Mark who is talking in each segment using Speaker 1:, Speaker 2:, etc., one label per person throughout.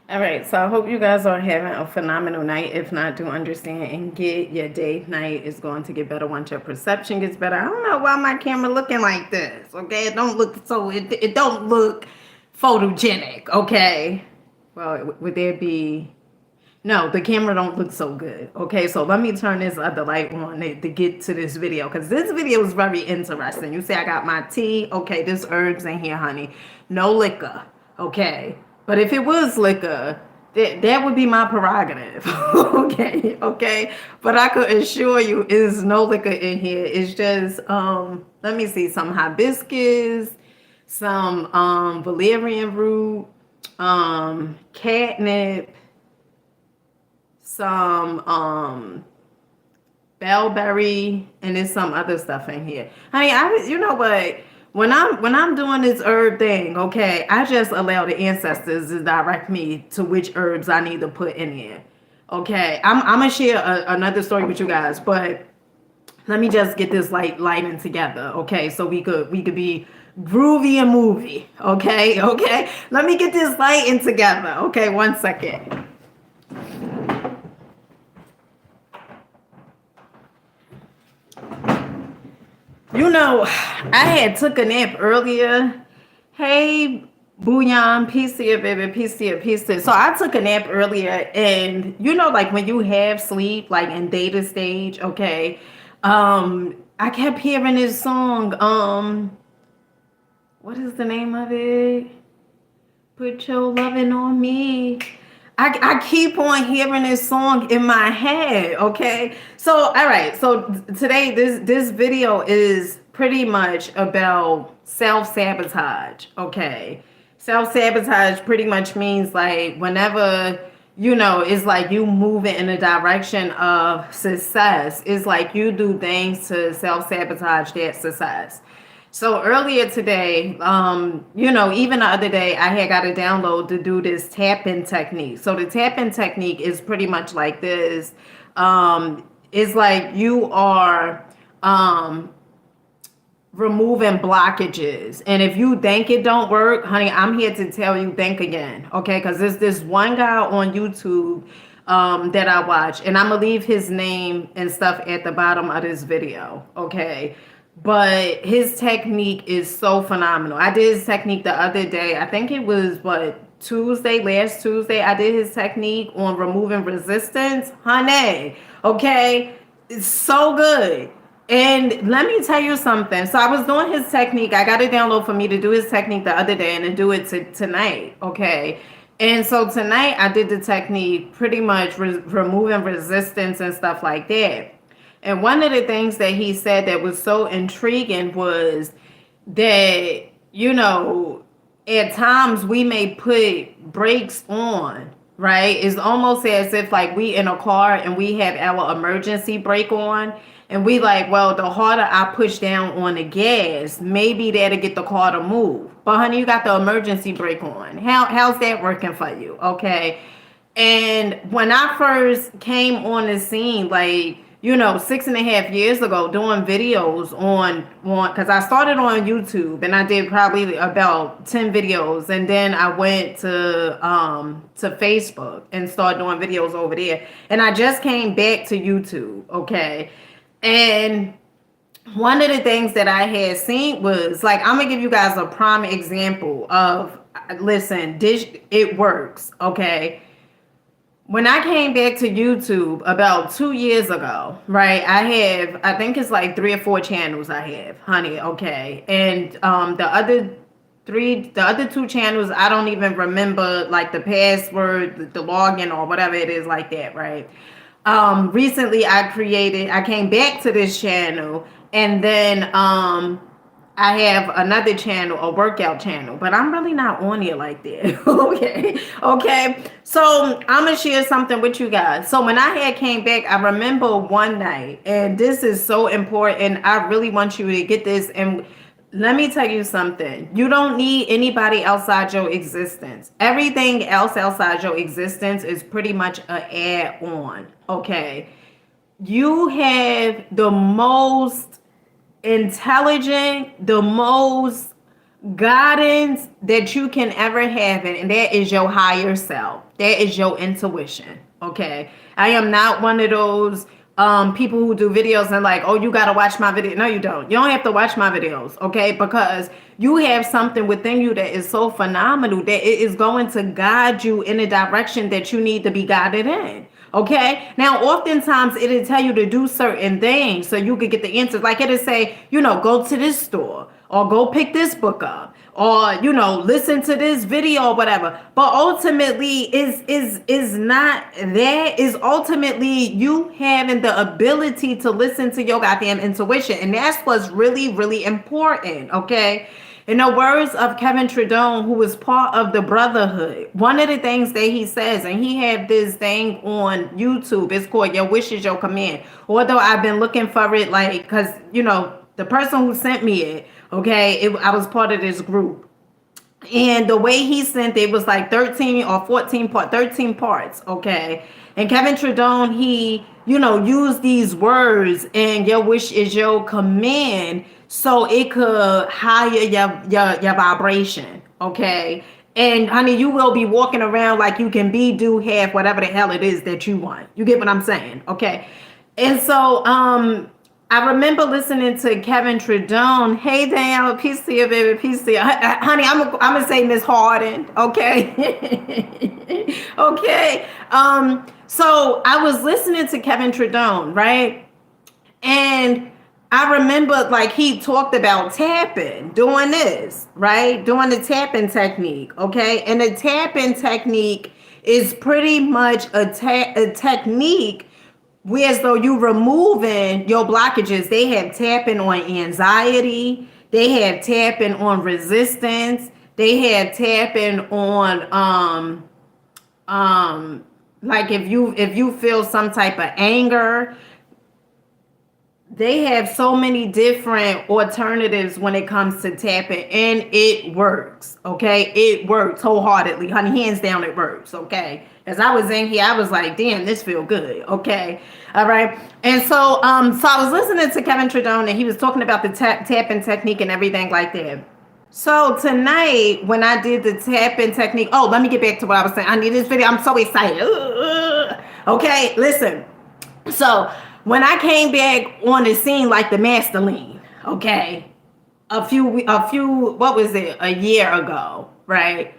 Speaker 1: All right, so I hope you guys are having a phenomenal night. If not, do understand and get your day. Night is going to get better once your perception gets better. I don't know why my camera looking like this. Okay, it don't look so. It don't look photogenic. Okay, well, would there be? No, the camera don't look so good. Okay, so let me turn this other light on to get to this video because this video is very interesting. You see, I got my tea. Okay, there's herbs in here, honey. No liquor. Okay, but if it was liquor, that would be my prerogative. Okay, okay. But I could assure you, is no liquor in here. It's just let me see, some hibiscus, some valerian root, catnip, some bellberry, and there's some other stuff in here. Honey, you know what? When I'm doing this herb thing, okay, I just allow the ancestors to direct me to which herbs I need to put in here. Okay, I'm gonna share another story with you guys, but let me just get this lighting together, okay? So we could be groovy and movie, okay? Okay, let me get this lighting together, okay? 1 second. You know, I had took a nap earlier. Hey, Bouillon, peace to you, baby, peace to you, peace to you. So I took a nap earlier, and you know, like when you have sleep, like in data stage, okay. I kept hearing this song. What is the name of it? Put your loving on me. I keep on hearing this song in my head, okay? So, all right. So today this video is pretty much about self-sabotage, okay? Self-sabotage pretty much means like whenever it's like you moving in the direction of success. It's like you do things to self-sabotage that success. So earlier today, even the other day, I had got a download to do this tapping technique. So the tapping technique is pretty much like this. It's like you are removing blockages. And if you think it don't work, honey, I'm here to tell you think again. Okay, because there's this one guy on YouTube that I watch, and I'm gonna leave his name and stuff at the bottom of this video. Okay. But his technique is so phenomenal. I did his technique the other day. I think it was last Tuesday. I did his technique on removing resistance. Honey, okay? It's so good. And let me tell you something. So I was doing his technique. I got a download for me to do his technique the other day and to do it tonight. Okay. And so tonight I did the technique pretty much removing resistance and stuff like that. And one of the things that he said that was so intriguing was that, at times we may put brakes on, right? It's almost as if like we in a car and we have our emergency brake on. And we like, well, the harder I push down on the gas, maybe that'll get the car to move. But honey, you got the emergency brake on. How's that working for you? Okay. And when I first came on the scene, like, 6.5 years ago, doing videos on because I started on YouTube and I did probably about 10 videos, and then I went to Facebook and started doing videos over there. And I just came back to YouTube, okay? And one of the things that I had seen was like, I'm gonna give you guys a prime example of, listen, it works, okay? When I came back to YouTube about 2 years ago, right? I think it's like 3 or 4 channels I have, honey. Okay, and the other two channels, I don't even remember like the password, the login, or whatever it is like that, right? Recently I came back to this channel, and then I have another channel, a workout channel, but I'm really not on here like that. Okay. Okay. So I'm going to share something with you guys. So when I had came back, I remember one night, and this is so important. I really want you to get this. And let me tell you something. You don't need anybody outside your existence. Everything else outside your existence is pretty much an add-on. Okay. You have the most intelligent, the most guidance that you can ever have, and that is your higher self. That is your intuition. Okay. I am not one of those people who do videos and like, oh, you gotta watch my video. No, you don't. You don't have to watch my videos, okay? Because you have something within you that is so phenomenal that it is going to guide you in a direction that you need to be guided in. Okay. Now, oftentimes it'll tell you to do certain things so you could get the answers. Like it'll say, go to this store or go pick this book up or listen to this video or whatever. But ultimately is not that. Is ultimately you having the ability to listen to your goddamn intuition. And that's what's really, really important. Okay. In the words of Kevin Tredone, who was part of the Brotherhood, one of the things that he says, and he had this thing on YouTube, it's called Your Wish is Your Command. Although I've been looking for it, like, because, the person who sent me it, okay, I was part of this group. And the way he sent it was like 13 or 13 parts, okay? And Kevin Tredone, he, used these words, and your wish is your command, so it could higher your vibration, okay? And honey, you will be walking around like you can be, do, have, whatever the hell it is that you want. You get what I'm saying, okay? And so, I remember listening to Kevin Tredone. Hey, Danielle, peace to you, baby, peace to you. Honey, I'm gonna say Miss Harden, okay? Okay. So I was listening to Kevin Tredone, right? And I remember like he talked about tapping, doing this, right? Doing the tapping technique, okay? And the tapping technique is pretty much a technique whereas though you removing your blockages. They have tapping on anxiety. They have tapping on resistance. They have tapping on like if you feel some type of anger. They have so many different alternatives when it comes to tapping, and it works. Okay, it works wholeheartedly, honey. Hands down, it works. Okay, as I was in here, I was like, "Damn, this feel good." Okay, all right. And so I was listening to Kevin Tredone, and he was talking about the tapping technique and everything like that. So tonight, when I did the tapping technique, oh, let me get back to what I was saying. I need this video. I'm so excited. Okay, listen. So when I came back on the scene like the master lean, okay, a few, what was it, a year ago, right?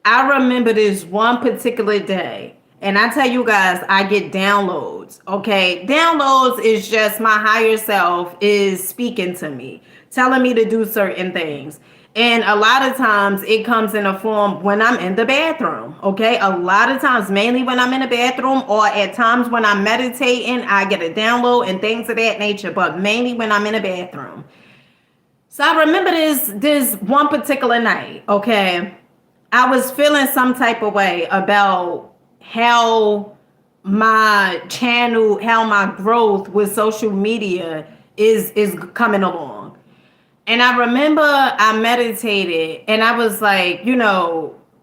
Speaker 1: I remember this one particular day, and I tell you guys, I get downloads, okay? Downloads is just my higher self is speaking to me, telling me to do certain things. And a lot of times it comes in a form when I'm in the bathroom, okay? A lot of times, mainly when I'm in the bathroom or at times when I'm meditating, I get a download and things of that nature, but mainly when I'm in the bathroom. So I remember this one particular night, okay? I was feeling some type of way about how my channel, how my growth with social media is coming along. And I remember I meditated and I was like,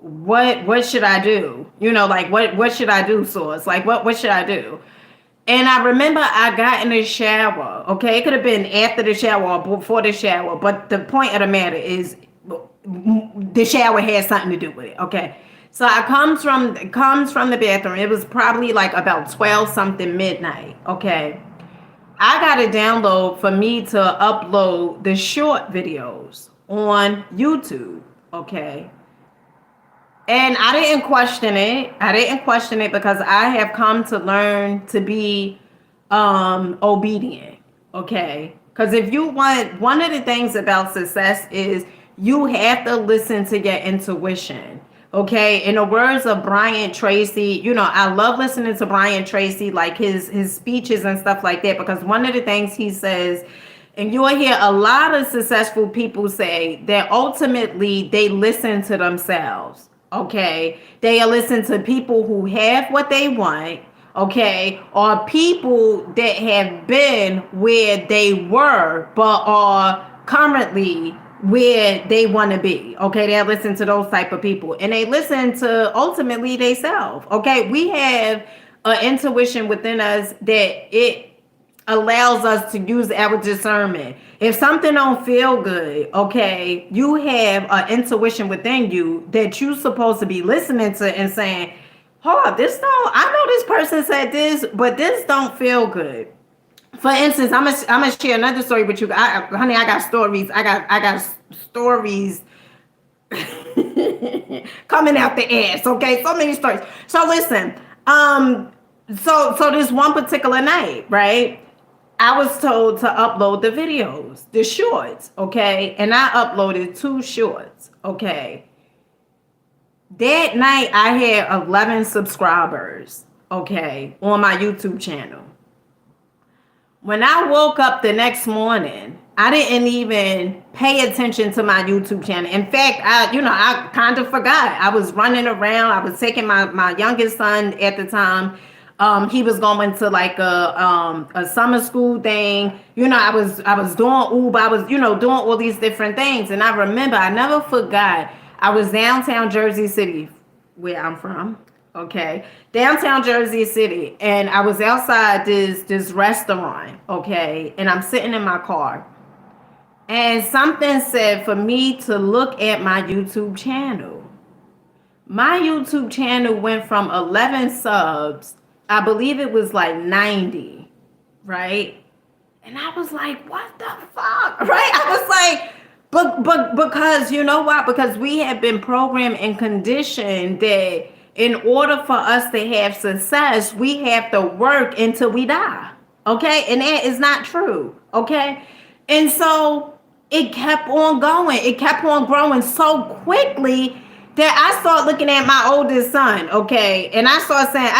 Speaker 1: what should I do? Like what should I do, Source? Like what should I do? And I remember I got in the shower. Okay, it could have been after the shower or before the shower, but the point of the matter is the shower had something to do with it. Okay. So I comes from the bathroom. It was probably like about 12 something midnight. Okay. I got a download for me to upload the short videos on YouTube, okay? And I didn't question it. Because I have come to learn to be obedient, okay? Because if you want, one of the things about success is you have to listen to your intuition. Okay, in the words of Brian Tracy, I love listening to Brian Tracy, like his speeches and stuff like that, because one of the things he says, and you will hear a lot of successful people say that ultimately they listen to themselves. Okay, they listen to people who have what they want, okay, or people that have been where they were but are currently where they want to be. Okay, they listen to those type of people, and they listen to ultimately themselves. Okay, we have an intuition within us that allows us to use our discernment. If something don't feel good, okay, you have an intuition within you that you're supposed to be listening to and saying, hold up, this don't, I know this person said this, but this don't feel good. For instance, I'm gonna share another story with you. Honey, I got stories. I got stories coming out the ass. Okay, so many stories. So listen, so this one particular night, right? I was told to upload the videos, the shorts, okay, and I uploaded 2 shorts, okay. That night I had 11 subscribers, okay, on my YouTube channel. When I woke up the next morning, I didn't even pay attention to my YouTube channel. In fact, I kind of forgot. I was running around. I was taking my youngest son at the time. He was going to like a summer school thing. I was doing Uber. I was, doing all these different things. And I remember, I never forgot, I was downtown Jersey City, where I'm from. Okay, downtown Jersey City, and I was outside this restaurant, okay, and I'm sitting in my car, and something said for me to look at my YouTube channel. My YouTube channel went from 11 subs, I believe it was like 90, right? And I was like, what the fuck, right? I was like, but because you know why? Because we have been programmed and conditioned that in order for us to have success, we have to work until we die. Okay? And that is not true. Okay? And so it kept on going. It kept on growing so quickly that I started looking at my oldest son. Okay? And I started saying,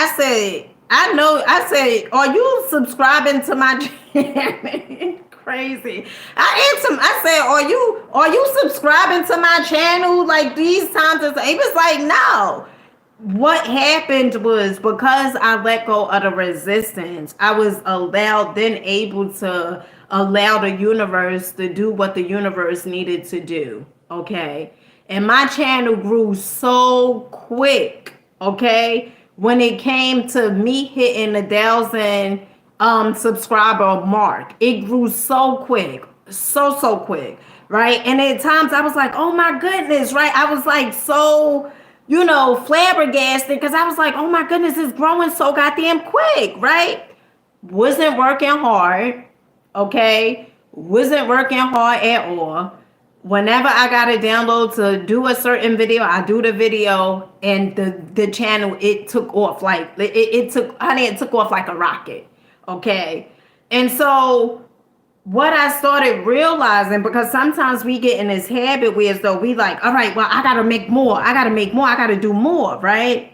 Speaker 1: I said, are you subscribing to my channel? Crazy. I asked him, I said, are you subscribing to my channel like these times? He was like, no. What happened was because I let go of the resistance, I was able to allow the universe to do what the universe needed to do. Okay. And my channel grew so quick. Okay. When it came to me hitting the 1,000 subscriber mark, it grew so quick. So quick. Right. And at times I was like, oh my goodness. Right. I was like, so flabbergasted because I was like, oh my goodness, it's growing so goddamn quick, right? Wasn't working hard, okay? Wasn't working hard at all. Whenever I got a download to do a certain video, I do the video and the channel, it took off like, it took off like a rocket, okay? And so what I started realizing, because sometimes we get in this habit where as though we like, all right, well, I got to make more. I got to do more, right?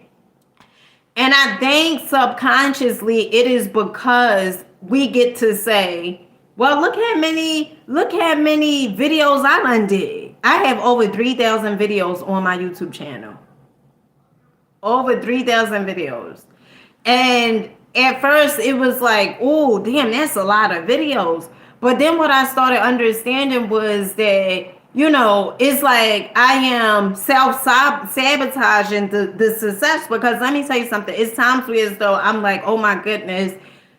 Speaker 1: And I think subconsciously it is because we get to say, well, look how many videos I done did. I have over 3,000 videos on my YouTube channel. Over 3,000 videos. And at first it was like, oh, damn, that's a lot of videos. But then what I started understanding was that, it's like I am self-sabotaging the success. Because let me tell you something. It's times where as though I'm like, oh my goodness,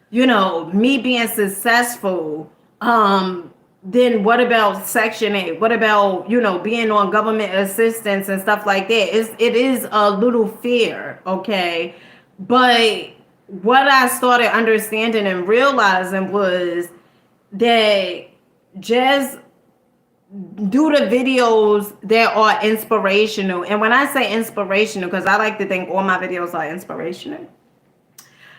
Speaker 1: me being successful. Then what about Section 8? What about, being on government assistance and stuff like that? It is a little fear, okay? But what I started understanding and realizing was that just do the videos that are inspirational. And when I say inspirational, because I like to think all my videos are inspirational,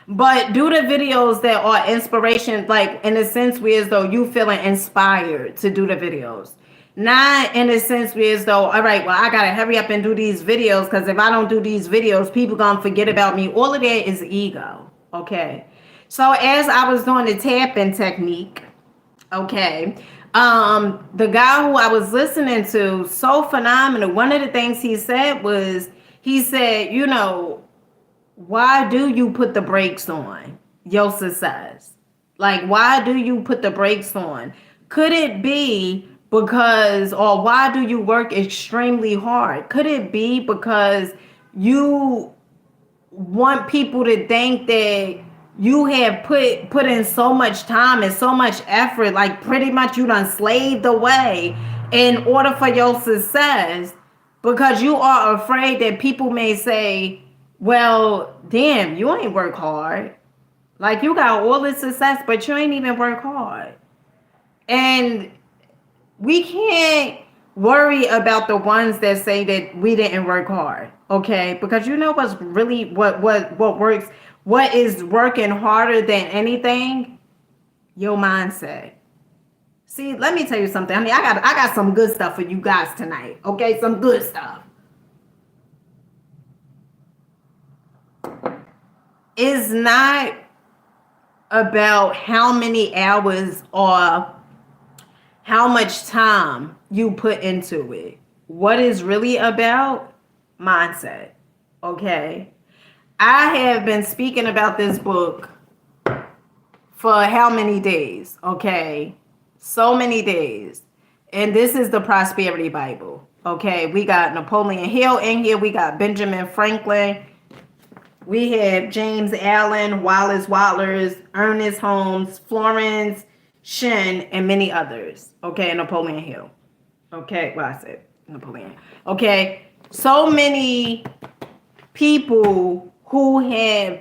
Speaker 1: but do the videos that are inspiration, like in a sense where as though you feeling inspired to do the videos. Not in a sense where as though, all right, well, I got to hurry up and do these videos because if I don't do these videos, people going to forget about me. All of that is ego, okay? So as I was doing the tapping technique, okay, the guy who I was listening to, so phenomenal. One of the things he said, why do you put the brakes on your success? Like, why do you put the brakes on? Could it be because, or why do you work extremely hard? Could it be because you want people to think that you have put in so much time and so much effort, like pretty much you done slaved away in order for your success, because you are afraid that people may say, well, damn, you ain't work hard. Like you got all this success, but you ain't even work hard. And we can't worry about the ones that say that we didn't work hard, okay? Because you know what's really what works, what is working harder than anything? Your mindset. See, let me tell you something. I mean, I got some good stuff for you guys tonight, okay? Some good stuff. It's not about how many hours or how much time you put into it. What is really about? Mindset. Okay. I have been speaking about this book for how many days? Okay. So many days. And this is the Prosperity Bible. Okay. We got Napoleon Hill in here. We got Benjamin Franklin. We have James Allen, Wallace Watlers, Ernest Holmes, Florence Shen, and many others. Okay, Napoleon Hill. Okay, well, I said Napoleon. Okay, so many people who have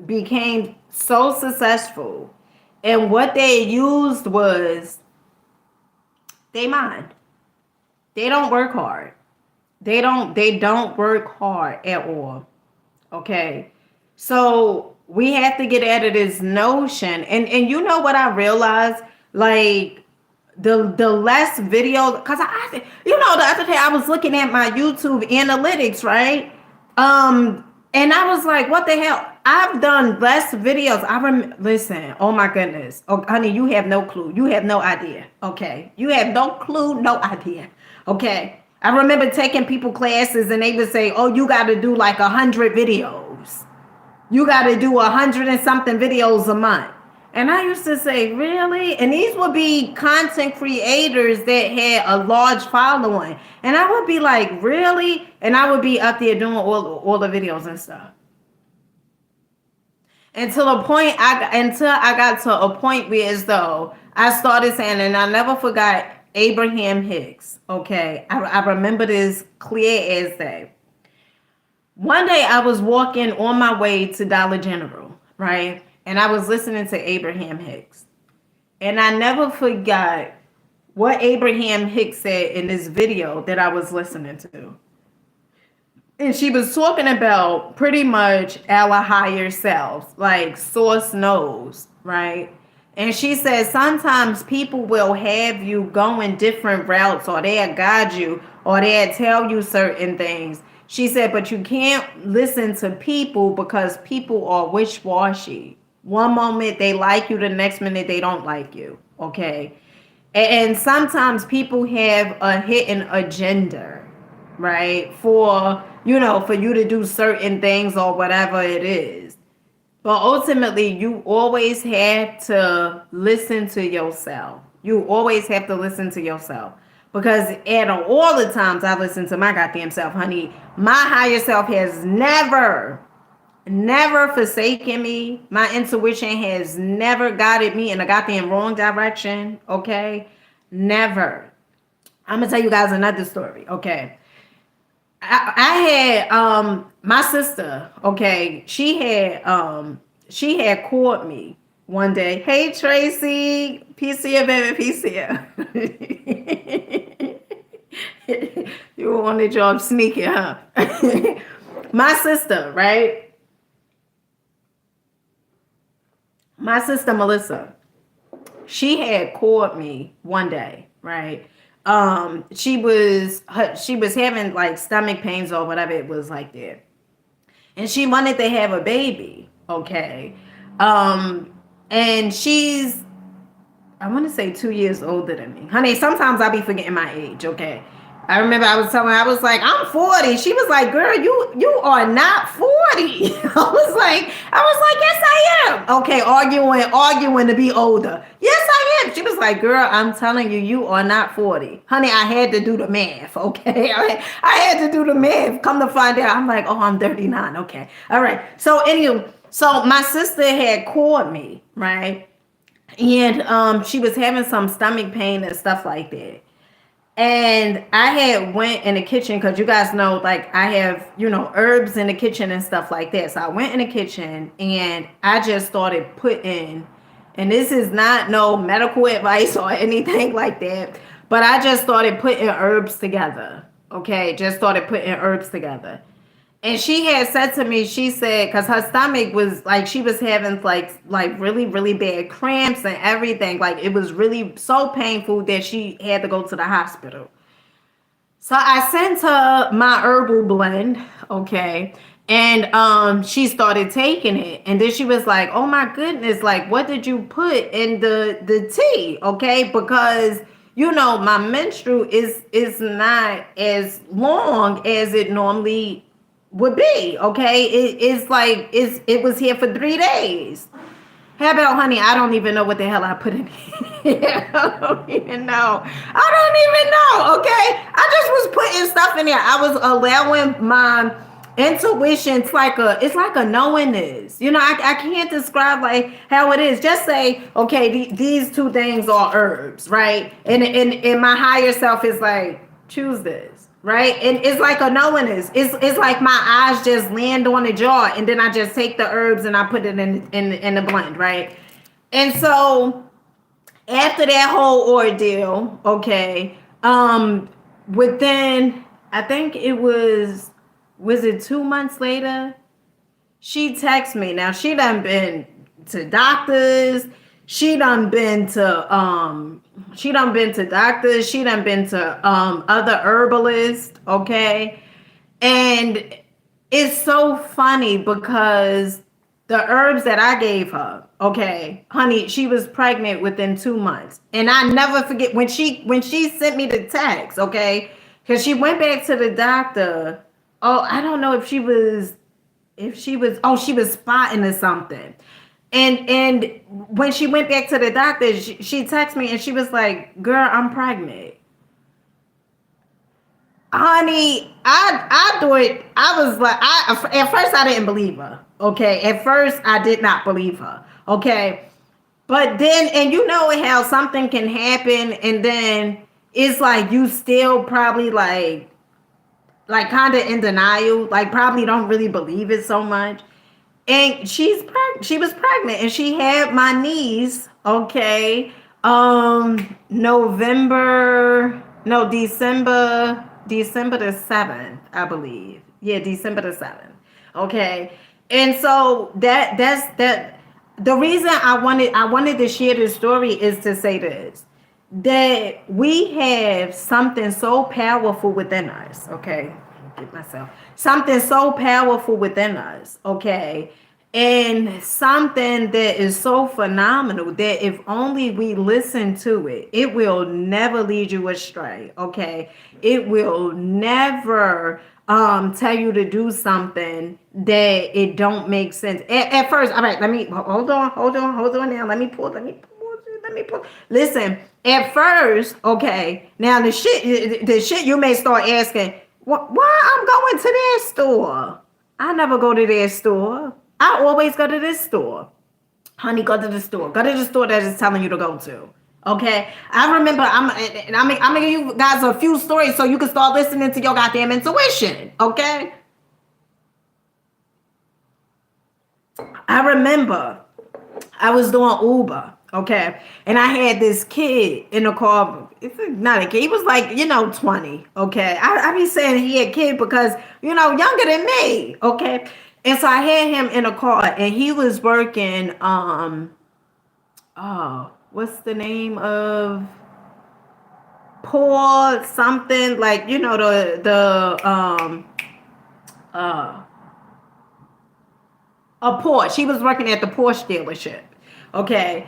Speaker 1: became so successful, and what they used was they mind. They don't work hard. They don't work hard at all. Okay. So we have to get out of this notion. And you know what I realized? Like the less video, because the other day I was looking at my YouTube analytics, right? And I was like, what the hell? I've done less videos. Listen, oh my goodness. Oh, honey, you have no clue. You have no idea. Okay. You have no clue, no idea. Okay. I remember taking people classes and they would say, oh, you got to do like 100 videos. You got to do 100 and something videos a month. And I used to say, really? And these would be content creators that had a large following. And I would be like, really? And I would be up there doing all the videos and stuff. Until I got to a point where as though I started saying, and I never forgot Abraham Hicks. Okay. I remember this clear as day. One day I was walking on my way to Dollar General, right? And I was listening to Abraham Hicks. And I never forgot what Abraham Hicks said in this video that I was listening to. And she was talking about pretty much our higher selves, like source knows, right? And she said sometimes people will have you going different routes, or they'll guide you, or they'll tell you certain things. She said, but you can't listen to people because people are wishy-washy. One moment they like you, the next minute they don't like you. Okay. And sometimes people have a hidden agenda, right? For you to do certain things or whatever it is. But ultimately, you always have to listen to yourself. You always have to listen to yourself. Because at all the times I listen to my goddamn self, honey, my higher self has never forsaken me. My intuition has never guided me in a goddamn wrong direction. Okay? Never. I'm going to tell you guys another story. Okay? I had my sister, okay, she had called me one day. Hey Tracy, peace here, baby, peace here. You wanted your sneaky, huh? My sister, right? My sister Melissa, she had called me one day, right? She was having like stomach pains or whatever it was like that, and she wanted to have a baby. Okay, and she's, I want to say 2 years older than me, honey. Sometimes I be forgetting my age. Okay, I remember I was telling her, I was like, I'm 40. She was like, girl, you are not 40. I was like, yes, I am. Okay, arguing to be older. Yes, I am. She was like, girl, I'm telling you, you are not 40. Honey, I had to do the math, okay? I had to do the math. Come to find out, I'm like, oh, I'm 39. Okay. All right. So anyway, So my sister had called me, right? And she was having some stomach pain and stuff like that. And I had went in the kitchen because you guys know, like I have, herbs in the kitchen and stuff like that. So I went in the kitchen and I just started putting, and this is not no medical advice or anything like that, but I just started putting herbs together. Okay, just started putting herbs together. And she had said to me, she said, because her stomach was like, she was having like really, really bad cramps and everything. Like it was really so painful that she had to go to the hospital. So I sent her my herbal blend, okay, and she started taking it, and then she was like, "Oh my goodness, like what did you put in the tea?" Okay, because my menstrual is not as long as it normally would be. Okay, it's like it was here for 3 days. How about, honey? I don't even know what the hell I put in here. I don't even know. I don't even know. Okay, I just was putting stuff in there. I was allowing my intuition. It's like a knowingness. I can't describe like how it is. Just say, okay, these two things are herbs, right? And my higher self is like, choose this. Right, and it's like a knowingness. It's like my eyes just land on the jar, and then I just take the herbs and I put it in the blend, right? And so after that whole ordeal, okay, within I think it was it 2 months later, she texted me. Now she done been to doctors. She done been to doctors. She done been to other herbalists. Okay. And it's so funny because the herbs that I gave her, okay, honey, she was pregnant within 2 months. And I never forget when she sent me the text, okay, because she went back to the doctor. Oh, I don't know if she was spotting or something. And when she went back to the doctor, she texted me and she was like, "Girl, I'm pregnant." Honey, I thought, I was like, at first I didn't believe her. Okay, at first I did not believe her. Okay, but then, and you know how something can happen, and then it's like you still probably like kind of in denial, like probably don't really believe it so much. And she was pregnant, and she had my niece. Okay, November, no, December the 7th, I believe. Yeah, December the 7th. Okay, and so that's the reason I wanted to share this story is to say this, that we have something so powerful within us. Okay, get myself something so powerful within us. Okay, and something that is so phenomenal that if only we listen to it, it will never lead you astray. Okay, it will never tell you to do something that it don't make sense at first. All right, let me hold on now. Let me pull. Listen, at first, okay. Now the shit you may start asking, why I'm going to that store? I never go to that store. I always go to this store. Honey, go to the store. Go to the store that is telling you to go to. Okay. I remember I'm gonna give you guys a few stories so you can start listening to your goddamn intuition. Okay. I remember I was doing Uber, okay, and I had this kid in the car. It's not a kid. He was like, 20, okay. I be saying he a kid because, younger than me, okay. And so I had him in a car, and he was working. What's the name of Paul something, like uh a Porsche. He was working at the Porsche dealership. Okay.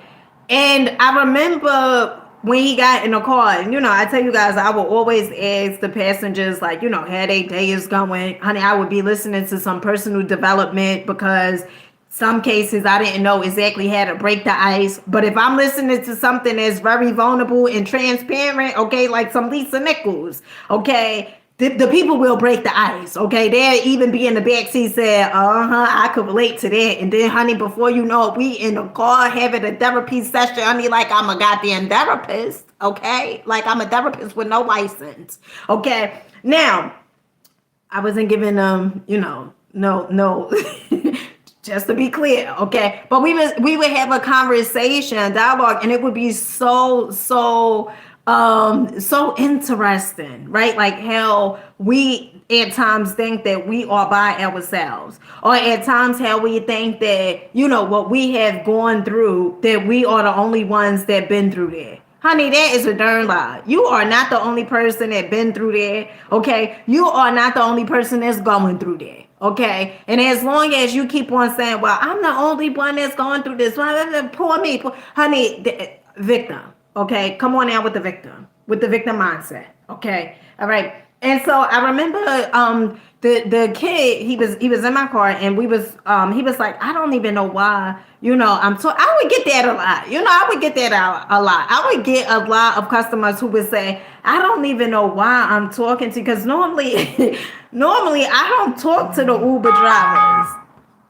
Speaker 1: And I remember when he got in the car, and I tell you guys, I would always ask the passengers, like, how their day is going. Honey, I would be listening to some personal development because some cases I didn't know exactly how to break the ice. But if I'm listening to something that's very vulnerable and transparent, okay, like some Lisa Nichols, okay, the people will break the ice, okay? They'll even be in the backseat saying, I could relate to that. And then, honey, before you know it, we in the car having a therapy session, honey, like I'm a goddamn therapist, okay? Like I'm a therapist with no license, okay? Now, I wasn't giving them, no, just to be clear, okay? But we would have a conversation, dialogue, and it would be so interesting, right? Like how we at times think that we are by ourselves, or at times how we think that what we have gone through, that we are the only ones that been through that. Honey, that is a darn lie. You are not the only person that been through that, okay? You are not the only person that's going through that, okay? And as long as you keep on saying, well, I'm the only one that's going through this, poor me, honey, victim, okay? Come on now with the victim mindset, okay? All right. And so I remember the kid, he was in my car, and he was like, I don't even know why, I would get that a lot. I would get that a lot. I would get a lot of customers who would say, I don't even know why I'm talking to you, because normally normally I don't talk to the Uber drivers.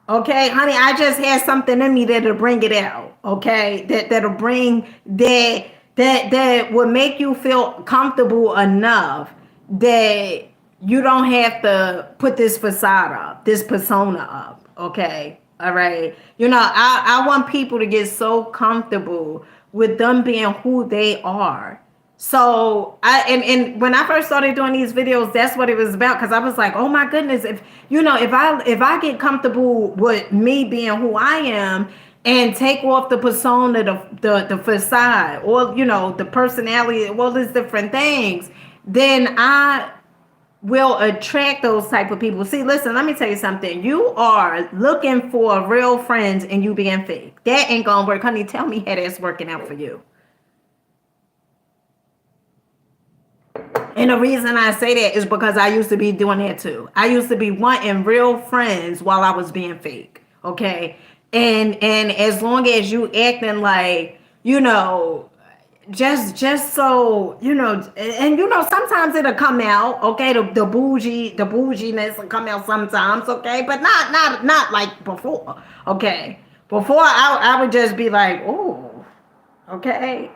Speaker 1: Okay, honey, I just had something in me that'll bring it out. Okay, that'll bring that would make you feel comfortable enough that you don't have to put this facade up, this persona up. Okay, all right. I want people to get so comfortable with them being who they are. So and when I first started doing these videos, that's what it was about. Because I was like, oh my goodness, if I get comfortable with me being who I am, and take off the persona, the facade, or the personality, all these different things, then I will attract those type of people. See, listen, let me tell you something. You are looking for real friends and you being fake. That ain't gonna work, honey. Tell me how that's working out for you. And the reason I say that is because I used to be doing that too. I used to be wanting real friends while I was being fake. Okay. And as long as you acting like, just so, and sometimes it'll come out, okay, the bouginess will come out sometimes, okay, but not like before, okay. Before I would just be like, oh, okay,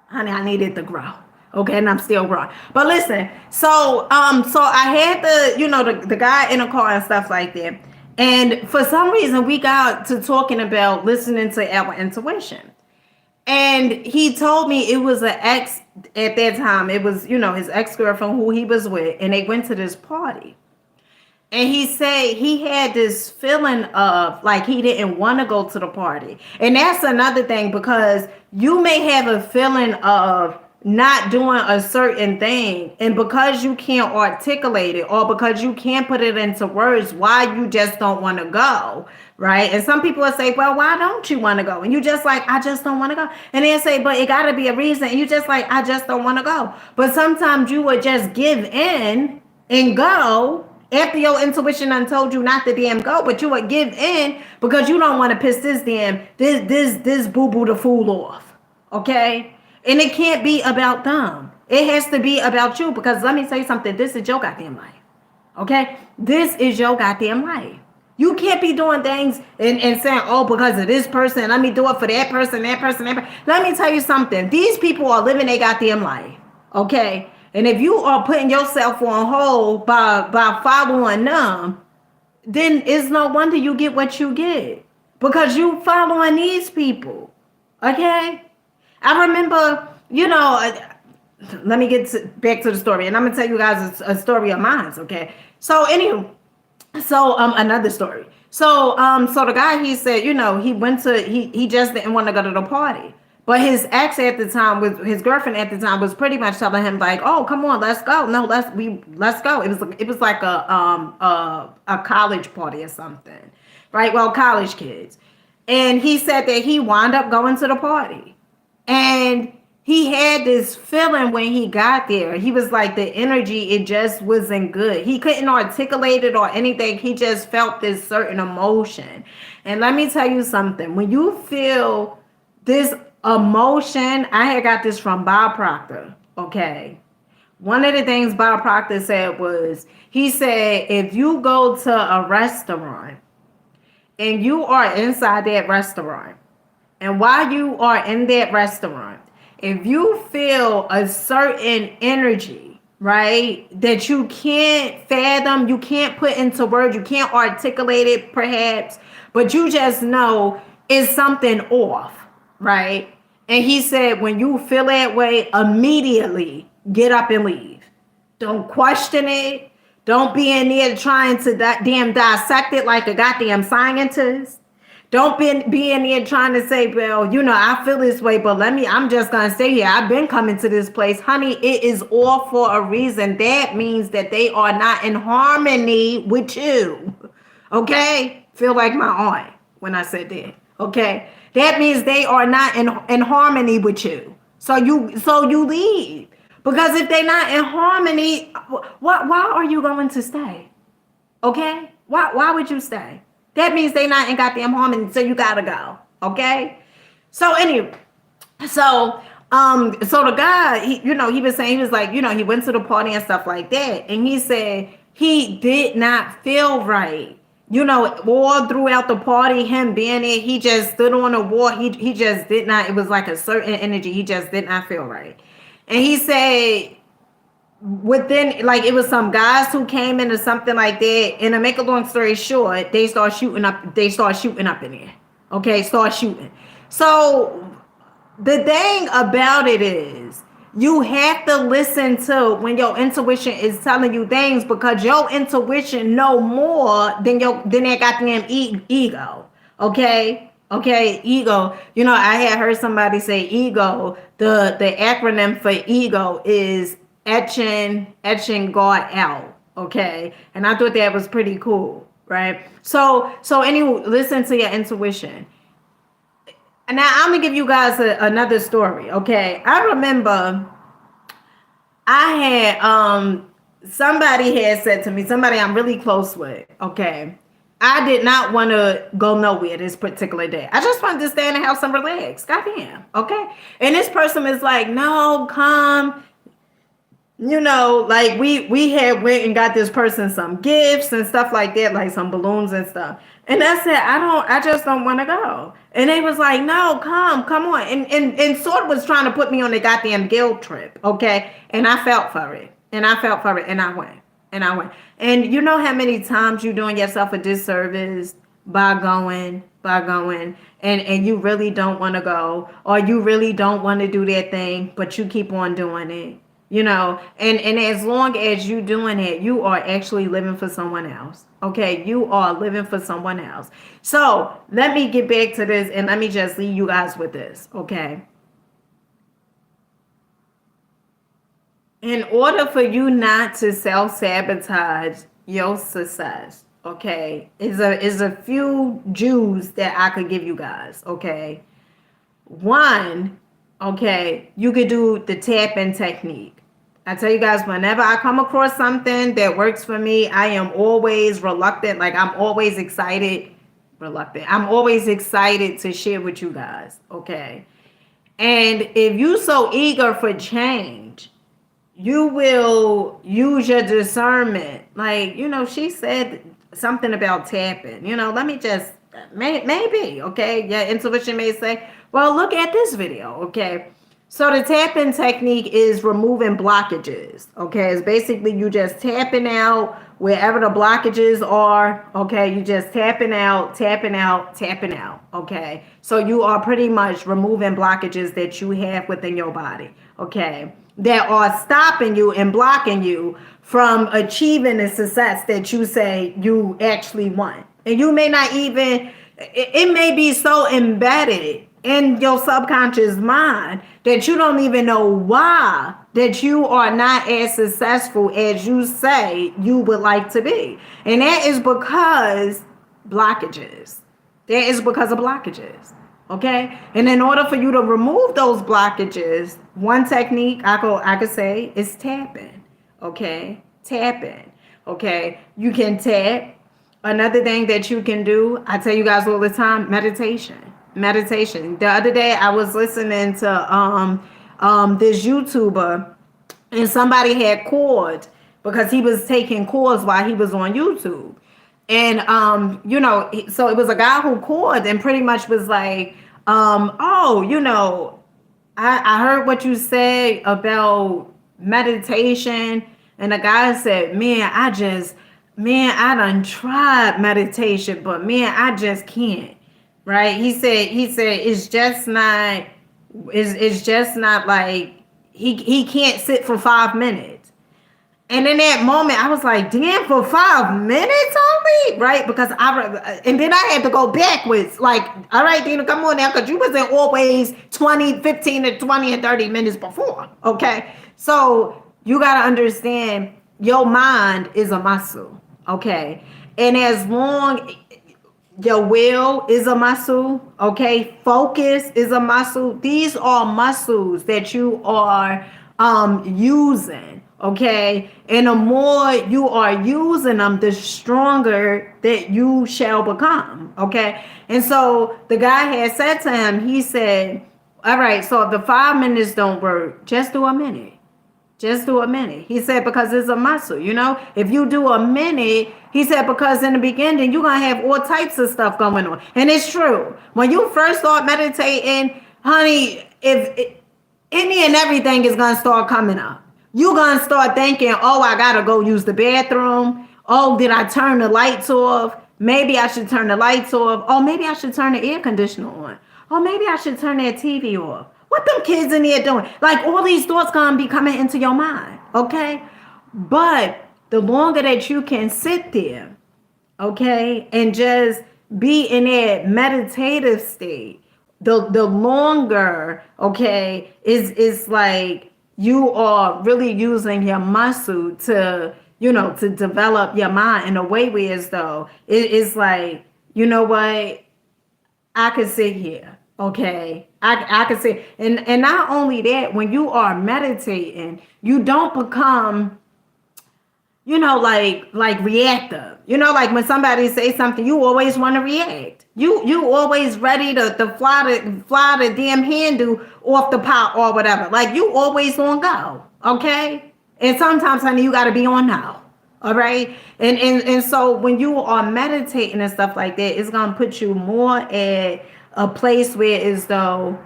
Speaker 1: honey, I needed to grow. Okay, and I'm still growing. But listen, so I had the guy in a car and stuff like that. And for some reason we got to talking about listening to our intuition. And he told me it was an ex at that time. It was, his ex-girlfriend who he was with, and they went to this party. And he said he had this feeling of like he didn't want to go to the party. And that's another thing, because you may have a feeling of not doing a certain thing, and because you can't articulate it, or because you can't put it into words why you just don't want to go, right? And some people will say, well, why don't you want to go? And you just like, I just don't want to go. And they'll say, but it got to be a reason. And you just like, I just don't want to go. But sometimes you would just give in and go after your intuition done told you not to damn go, but you would give in because you don't want to piss this boo-boo the fool off. Okay? And it can't be about them. It has to be about you, because let me tell you something. This is your goddamn life. Okay? This is your goddamn life. You can't be doing things and saying, oh, because of this person, let me do it for that person, that person, that person. Let me tell you something. These people are living their goddamn life. Okay? And if you are putting yourself on hold by following them, then it's no wonder you get what you get, because you following these people. Okay? I remember, let me get back to the story, and I'm gonna tell you guys a story of mine. Okay? So anyway, another story. So the guy, he said, he went to he just didn't want to go to the party. But his ex at the time, with his girlfriend at the time, was pretty much telling him like, "Oh, come on, let's go. No, let's go." It was like a college party or something, right? Well, college kids. And he said that he wound up going to the party, and he had this feeling when he got there. He was like, the energy, it just wasn't good. He couldn't articulate it or anything. He just felt this certain emotion. And let me tell you something. When you feel this emotion, I had got this from Bob Proctor, okay? One of the things Bob Proctor said was, he said, if you go to a restaurant and you are inside that restaurant, and while you are in that restaurant, if you feel a certain energy, right, that you can't fathom, you can't put into words, you can't articulate it perhaps, but you just know it's something off, right? And he said, when you feel that way, immediately get up and leave. Don't question it. Don't be in there trying to damn dissect it like a goddamn scientist. Don't be in there trying to say, well, I feel this way, but I'm just going to stay here. I've been coming to this place. Honey, it is all for a reason. That means that they are not in harmony with you. Okay? Feel like my aunt when I said that. Okay? That means they are not in harmony with you. So you leave. Because if they're not in harmony, why are you going to stay? Okay? Why would you stay? That means they not in goddamn harmony, so you gotta go. Okay? So anyway, so the guy, he was saying, he was like, he went to the party and stuff like that, and he said he did not feel right. All throughout the party, him being there, he just stood on a wall. He just did not. It was like a certain energy. He just did not feel right, and he said, within, like, it was some guys who came in or something like that, and to make a long story short, they start shooting up in there. Okay, start shooting. So the thing about it is, you have to listen to when your intuition is telling you things, because your intuition know more than that goddamn ego. Okay, ego. I had heard somebody say ego. The acronym for ego is etching God out. Okay, and I thought that was pretty cool, right? So anyway, listen to your intuition. And now I'm gonna give you guys another story. Okay, I remember I had somebody had said to me, somebody I'm really close with. Okay, I did not want to go nowhere this particular day. I just wanted to stay in the house and relax. Goddamn. Okay, and this person was like, no, come. Like we had went and got this person some gifts and stuff like that, like some balloons and stuff. And I said, I just don't want to go. And they was like, no, come on. And sort of was trying to put me on a goddamn guilt trip. Okay. And I felt for it. And I went. And you know how many times you doing yourself a disservice by going and you really don't want to go, or you really don't want to do that thing, but you keep on doing it. And as long as you doing it, you are actually living for someone else. Okay, you are living for someone else. So let me get back to this, and let me just leave you guys with this. Okay, in order for you not to self-sabotage your success, okay, is a few Jews that I could give you guys. Okay, one, okay, you could do the tapping technique. I tell you guys, whenever I come across something that works for me, I am always reluctant. Like, I'm always excited. I'm always excited to share with you guys. Okay. And if you so eager for change, you will use your discernment. Like, she said something about tapping. Let me just, maybe, okay? Your intuition may say, well, look at this video, okay? So the tapping technique is removing blockages. Okay, it's basically you just tapping out wherever the blockages are. Okay, you just tapping out. Okay, so you are pretty much removing blockages that you have within your body. Okay, that are stopping you and blocking you from achieving the success that you say you actually want. And you may not even, it may be so embedded in your subconscious mind that you don't even know why that you are not as successful as you say you would like to be. And that is because blockages. That is because of blockages. Okay? And in order for you to remove those blockages, one technique I could say is tapping. Okay? Tapping. Okay? You can tap. Another thing that you can do, I tell you guys all the time, meditation. The other day I was listening to this YouTuber, and somebody had called because he was taking calls while he was on YouTube. And so it was a guy who called and pretty much was like, oh, I heard what you said about meditation. And the guy said, man, I done tried meditation, but man, I just can't. Right? He said it's just not like he can't sit for 5 minutes. And in that moment, I was like, damn, for 5 minutes only? Right? Because and then I had to go backwards. Like, all right, Dina, come on now, because you wasn't always 15 to 20 and 30 minutes before. Okay? So you got to understand your mind is a muscle. Okay? And as long your will is a muscle, okay? Focus is a muscle. These are muscles that you are using, okay? And the more you are using them, the stronger that you shall become, okay? And so the guy had said to him, he said, all right, so if the 5 minutes don't work, just do a minute. Just do a minute. He said, because it's a muscle, If you do a minute, he said, because in the beginning, you're going to have all types of stuff going on. And it's true. When you first start meditating, honey, if any and everything is going to start coming up. You're going to start thinking, oh, I got to go use the bathroom. Oh, did I turn the lights off? Maybe I should turn the lights off. Oh, maybe I should turn the air conditioner on. Oh, maybe I should turn that TV off. What them kids in there doing? Like, all these thoughts gonna be coming into your mind, okay? But the longer that you can sit there, okay, and just be in that meditative state, the longer, okay, is like you are really using your muscle to, to develop your mind in a way where as though it is like, you know what? I could sit here. Okay. I could sit. And not only that, when you are meditating, you don't become, like reactive. Like when somebody say something, you always want to react. You always ready to fly the damn handle off the pot or whatever. Like you always on go. Okay. And sometimes, honey, you gotta be on now. All right. And so when you are meditating and stuff like that, it's gonna put you more at a place where as though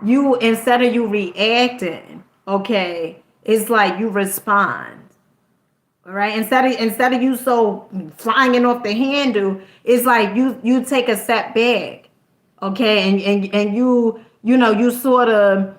Speaker 1: you, instead of you reacting, okay, it's like you respond. All right. Instead of you so flying off the handle, it's like you take a step back. Okay, and you sort of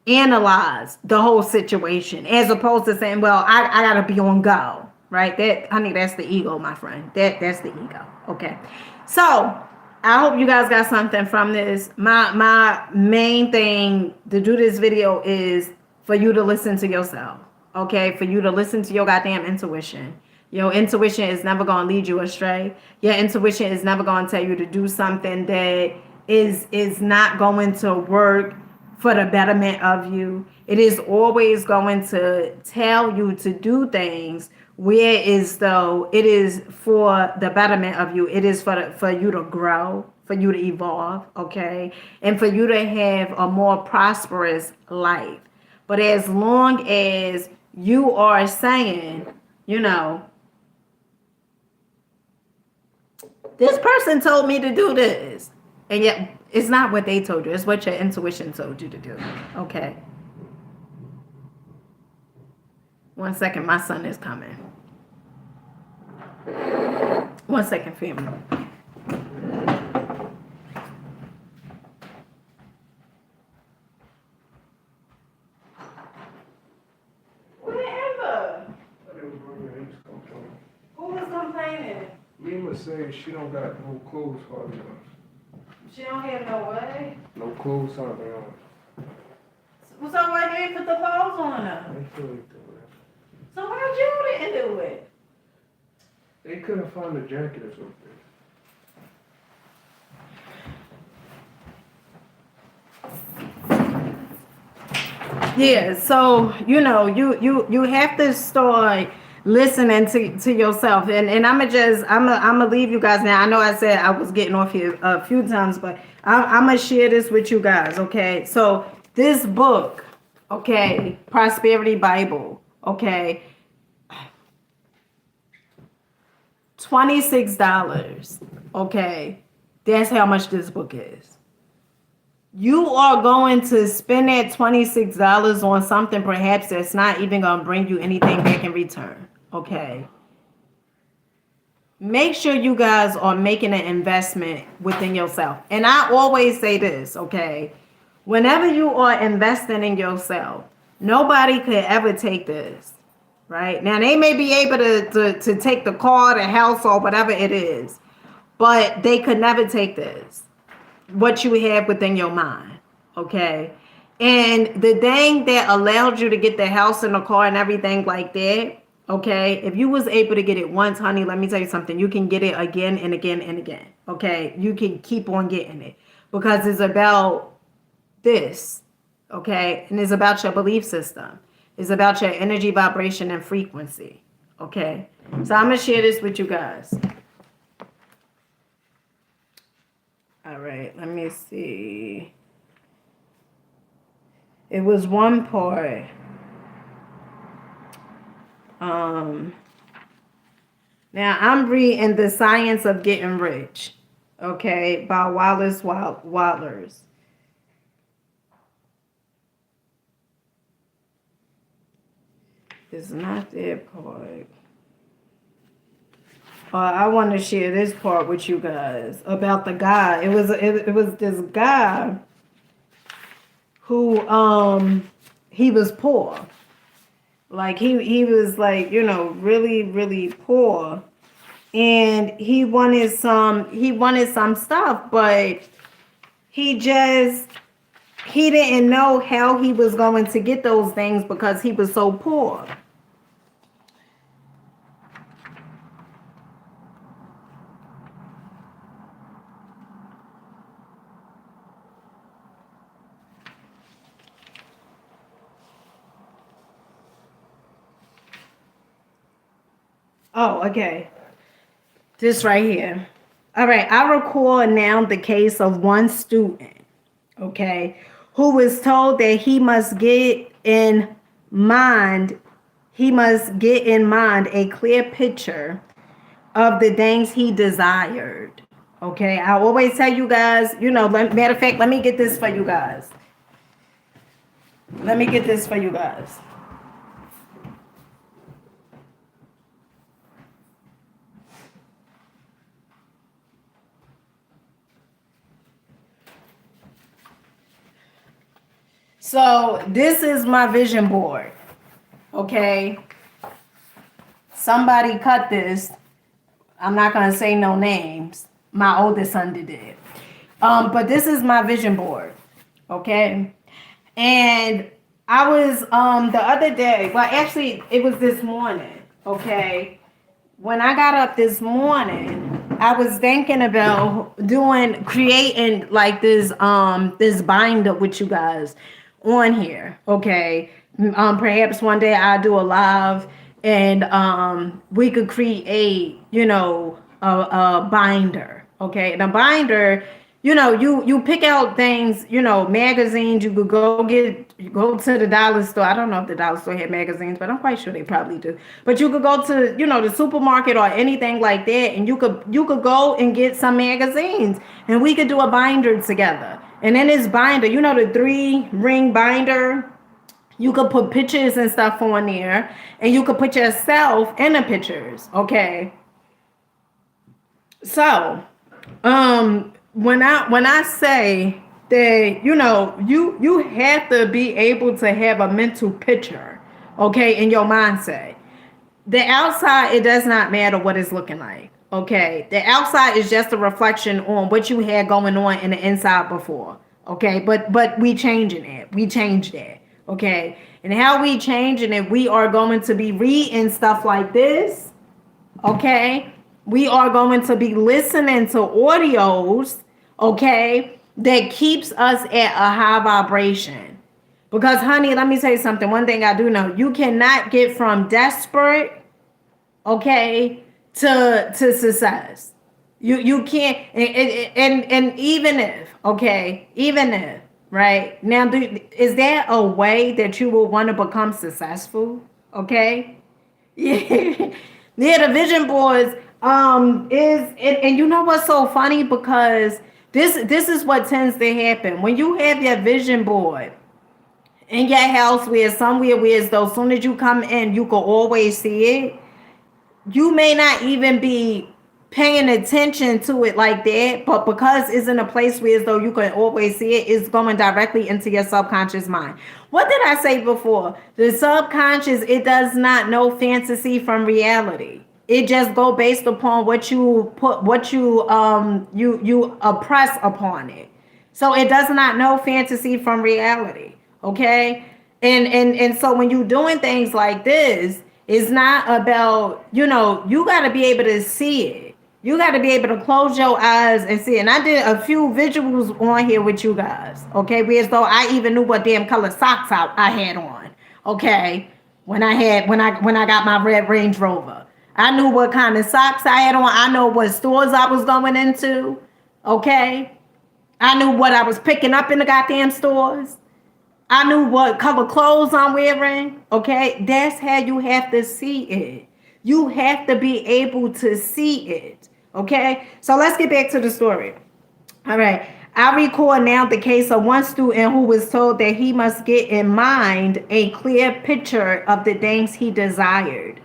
Speaker 1: analyze the whole situation as opposed to saying, well, I gotta be on go, right? That, honey, that's the ego, my friend. That's the ego. Okay, so I hope you guys got something from this. My main thing to do this video is for you to listen to yourself. Okay, for you to listen to your goddamn intuition. Your intuition is never going to lead you astray. Your intuition is never going to tell you to do something that is not going to work for the betterment of you. It is always going to tell you to do things where is though it is for the betterment of you. It is for you to grow, for you to evolve, okay? And for you to have a more prosperous life. But as long as you are saying, this person told me to do this. And yet it's not what they told you. It's what your intuition told you to do. Okay. 1 second. My son is coming. 1 second, family. Whatever. Who was complaining?
Speaker 2: Lima says she don't got no clothes for me.
Speaker 1: She don't have no way.
Speaker 2: No clothes on her.
Speaker 1: So why you ain't put the clothes on her?
Speaker 2: I feel like doing it.
Speaker 1: So why'd you didn't do it?
Speaker 2: They couldn't find a jacket or something.
Speaker 1: Yeah, so you have to start listening to yourself, and I'm gonna leave you guys now. I know I said I was getting off here a few times, but I'm gonna share this with you guys. Okay, so this book, Okay, Prosperity Bible. Okay, $26. Okay, that's how much this book is. You are going to spend that $26 on something perhaps that's not even going to bring you anything back in return. Okay. Make sure you guys are making an investment within yourself. And I always say this, okay? Whenever you are investing in yourself, nobody could ever take this, right? Now, they may be able to take the car, the house, or whatever it is, but they could never take this, what you have within your mind, okay? And the thing that allowed you to get the house and the car and everything like that, okay, if you was able to get it once, honey, let me tell you something, you can get it again and again and again, okay? You can keep on getting it because it's about this, okay? And it's about your belief system. It's about your energy, vibration, and frequency, okay? So I'm gonna share this with you guys. All right, let me see. It was one part. Now I'm reading The Science of Getting Rich, okay, by Wallace Watlers. It's not that part. I want to share this part with you guys about the guy. It was this guy who he was poor. Like he was like, you know, really, really poor. And he wanted some stuff, but he didn't know how he was going to get those things because he was so poor. Oh, okay. This right here. All right. I recall now the case of one student, okay, who was told that he must get in mind a clear picture of the things he desired. Okay. I always tell you guys, you know, matter of fact, let me get this for you guys. Let me get this for you guys. So this is my vision board. Okay. Somebody cut this. I'm not gonna say no names. My oldest son did it. But this is my vision board. Okay. And I was the other day, well actually it was this morning, okay. When I got up this morning, I was thinking about creating like this binder with you guys on here, okay. Perhaps one day I'll do a live and we could create, you know, a binder, okay. And a binder, you know, you pick out things, you know, magazines. You could go to the dollar store. I don't know if the dollar store had magazines, but I'm quite sure they probably do. But you could go to, you know, the supermarket or anything like that, and you could go and get some magazines, and we could do a binder together. And in this binder, you know, the 3-ring binder, you could put pictures and stuff on there, and you could put yourself in the pictures, okay. So, when I say that, you know, you have to be able to have a mental picture, okay, in your mindset. The outside, it does not matter what it's looking like, okay. The outside is just a reflection on what you had going on in the inside before, okay. But we changing it. We changed that, okay. And how we changing it? We are going to be reading stuff like this, okay. We are going to be listening to audios, okay, that keeps us at a high vibration. Because, honey, let me tell you something. One thing I do know, you cannot get from desperate, okay, to success. You can't, and even if, okay, even if, right? Now, is there a way that you will want to become successful? Okay. Yeah, yeah, the vision boards is and you know what's so funny, because this is what tends to happen when you have your vision board in your house, where somewhere where as though as soon as you come in you can always see it. You may not even be paying attention to it like that, but because it's in a place where as though you can always see it, it's going directly into your subconscious mind. What did I say before? The subconscious, it does not know fantasy from reality. It just go based upon what you put, what you oppress upon it. So it does not know fantasy from reality. Okay. And so when you're doing things like this, it's not about, you got to be able to see it. You got to be able to close your eyes and see it. And I did a few visuals on here with you guys. Okay. As though I even knew what damn color socks I had on. Okay. When I got my red Range Rover, I knew what kind of socks I had on. I know what stores I was going into. Okay. I knew what I was picking up in the goddamn stores. I knew what color clothes I'm wearing. Okay. That's how you have to see it. You have to be able to see it. Okay. So let's get back to the story. All right. I recall now the case of one student who was told that he must get in mind a clear picture of the things he desired,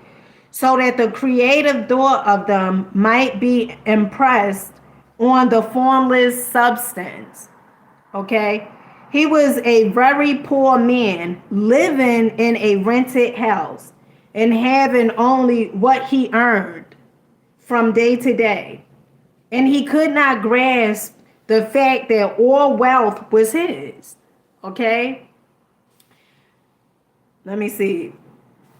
Speaker 1: so that the creative thought of them might be impressed on the formless substance. Okay. He was a very poor man living in a rented house and having only what he earned from day to day. And he could not grasp the fact that all wealth was his. Okay. Let me see.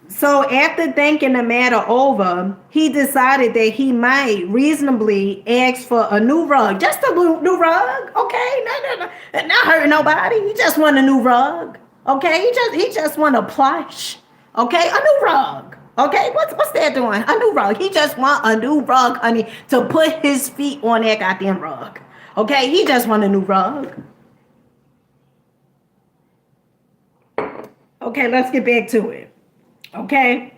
Speaker 1: So after thinking the matter over, he decided that he might reasonably ask for a new rug. Just a new rug, okay? Not hurting nobody. He just want a new rug, okay? He just want a plush, okay? A new rug, okay? What's that doing? A new rug. He just want a new rug, honey, to put his feet on that goddamn rug, okay? He just want a new rug. Okay, let's get back to it. Okay.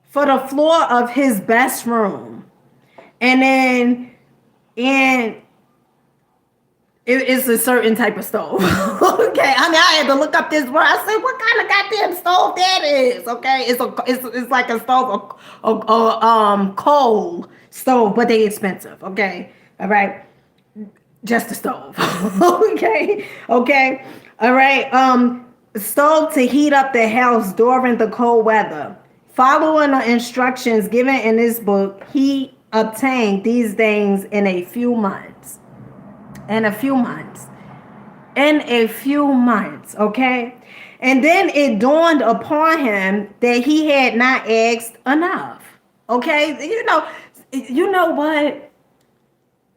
Speaker 1: For the floor of his best room. And then it's a certain type of stove. Okay. I mean, I had to look up this word. I said, what kind of goddamn stove that is? Okay. It's like a stove, a coal stove, but they expensive. Okay. All right. Just a stove. Okay. Okay. All right. Stove to heat up the house during the cold weather. Following the instructions given in this book, he obtained these things in a few months. Okay? And then it dawned upon him that he had not asked enough. Okay? You know what?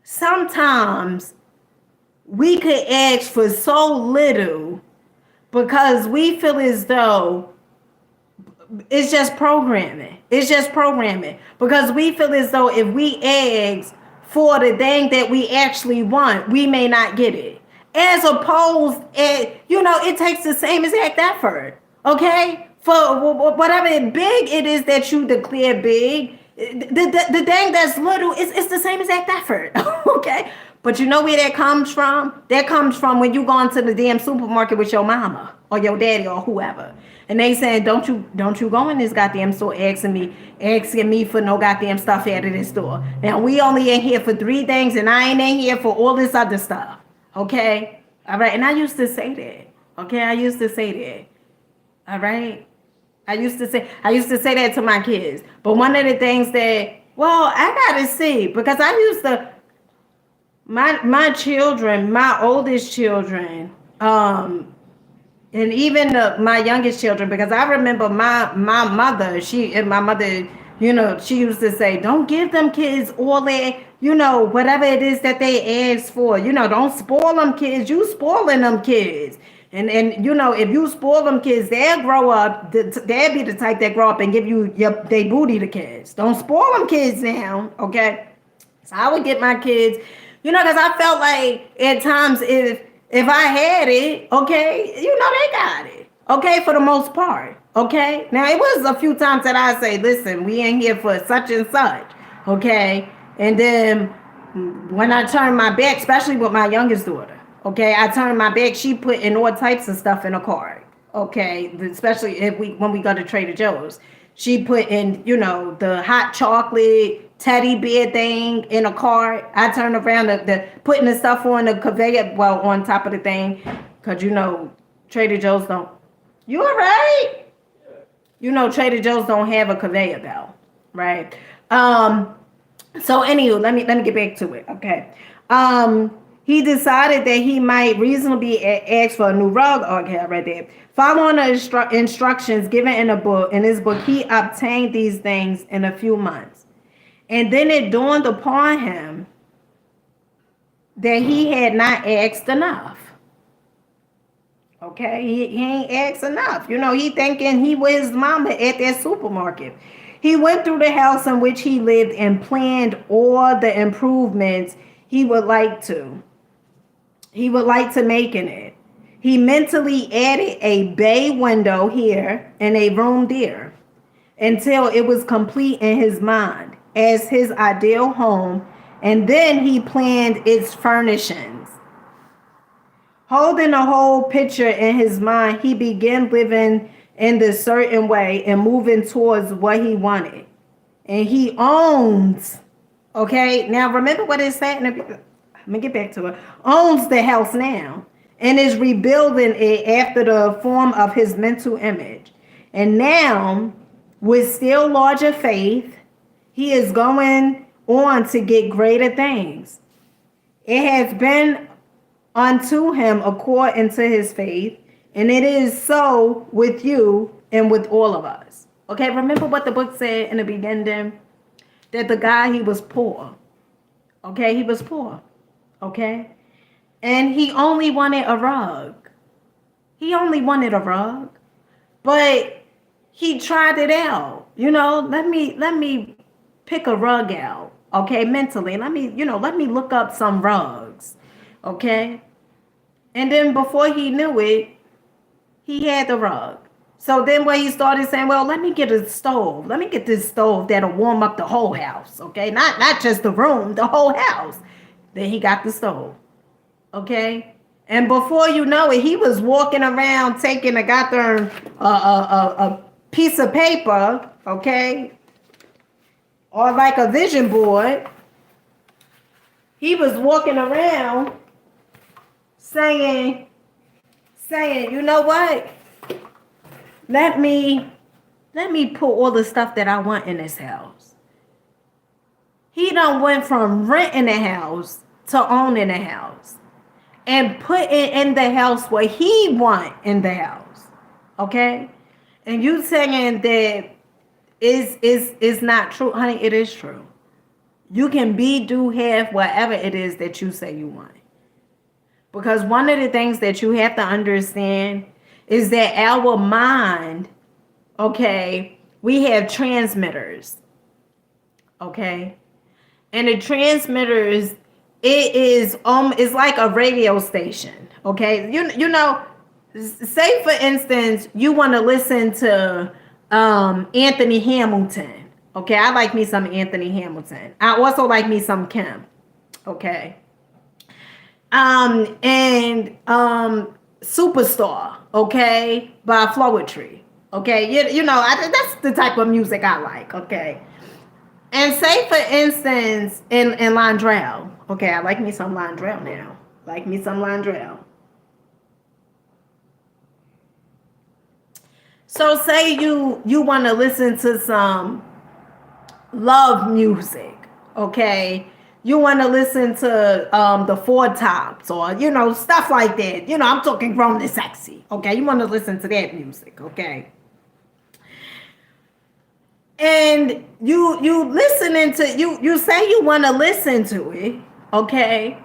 Speaker 1: Sometimes we could ask for so little because we feel as though it's just programming. It's just programming. Because we feel as though if we ask for the thing that we actually want, we may not get it. As opposed, it takes the same exact effort. Okay? For whatever big it is that you declare big, the thing that's little, it's the same exact effort. Okay? But you know where that comes from? That comes from when you go into the damn supermarket with your mama or your daddy or whoever. And they saying, don't you go in this goddamn store asking me for no goddamn stuff out of this store. Now we only in here for 3 things and I ain't in here for all this other stuff. Okay? All right. And I used to say that. Okay, I used to say that. All right. I used to say that to my kids. But one of the things that, I gotta see, because I used to. My children, my oldest children, and even my youngest children, because I remember my mother, she used to say, don't give them kids all that, whatever it is that they ask for. Don't spoil them kids. You spoiling them kids. And if you spoil them kids, they'll grow up, they'll be the type that grow up and give you they booty to kids. Don't spoil them kids now, okay? So I would get my kids Because I felt like at times if I had it, okay, they got it. Okay, for the most part. Okay. Now it was a few times that I say, listen, we ain't here for such and such. Okay. And then when I turned my back, especially with my youngest daughter, okay, I turned my back, she put in all types of stuff in a cart. Okay, especially if we when we go to Trader Joe's. She put in, the hot chocolate teddy bear thing in a cart. I turned around the putting the stuff on the conveyor, well, on top of the thing, because Trader Joe's don't. You all right? Trader Joe's don't have a conveyor belt, right? So anywho, let me get back to it. Okay. He decided that he might reasonably ask for a new rug. Okay, I read that. Following the instructions given in his book, he obtained these things in a few months. And then it dawned upon him that he had not asked enough. Okay, he ain't asked enough. He thinking he with his mama at that supermarket. He went through the house in which he lived and planned all the improvements he would like to. He would like to make in it. He mentally added a bay window here and a room there until it was complete in his mind as his ideal home, and then he planned its furnishings. Holding the whole picture in his mind, he began living in this certain way and moving towards what he wanted. And he owns, okay, now remember what it said. Let me get back to it. Owns the house now and is rebuilding it after the form of his mental image. And now, with still larger faith, he is going on to get greater things. It has been unto him according to his faith, and it is so with you and with all of us. Okay, remember what the book said in the beginning? That the guy, he was poor. Okay, he was poor. Okay? And he only wanted a rug. He only wanted a rug. But he tried it out. Let me pick a rug out. Okay, mentally. Let me look up some rugs. Okay? And then before he knew it, he had the rug. So then when he started saying, well, let me get a stove. Let me get this stove that'll warm up the whole house. Okay? Not just the room, the whole house. Then he got the stove. Okay? And before you know it, he was walking around taking a piece of paper, okay? Or like a vision board. He was walking around saying, you know what? Let me put all the stuff that I want in this house. He done went from renting a house to owning a house and putting in the house what he want in the house. Okay? And you saying that is not true. Honey, it is true. You can do, have, whatever it is that you say you want. Because one of the things that you have to understand is that our mind, okay, we have transmitters, okay? And the transmitters, it's like a radio station, okay? Say for instance, you want to listen to Anthony Hamilton, okay? I like me some Anthony Hamilton. I also like me some Kim, okay? And Superstar, okay, by Flowetry, okay? That's the type of music I like, okay? And say, for instance, in Londrell, okay, I like me some Londrell now. Like me some Londrell. So say you want to listen to some love music, okay? You want to listen to the Four Tops or, stuff like that. I'm talking grown and sexy, okay? You want to listen to that music, okay? And you listening to, you say you want to listen to it, okay?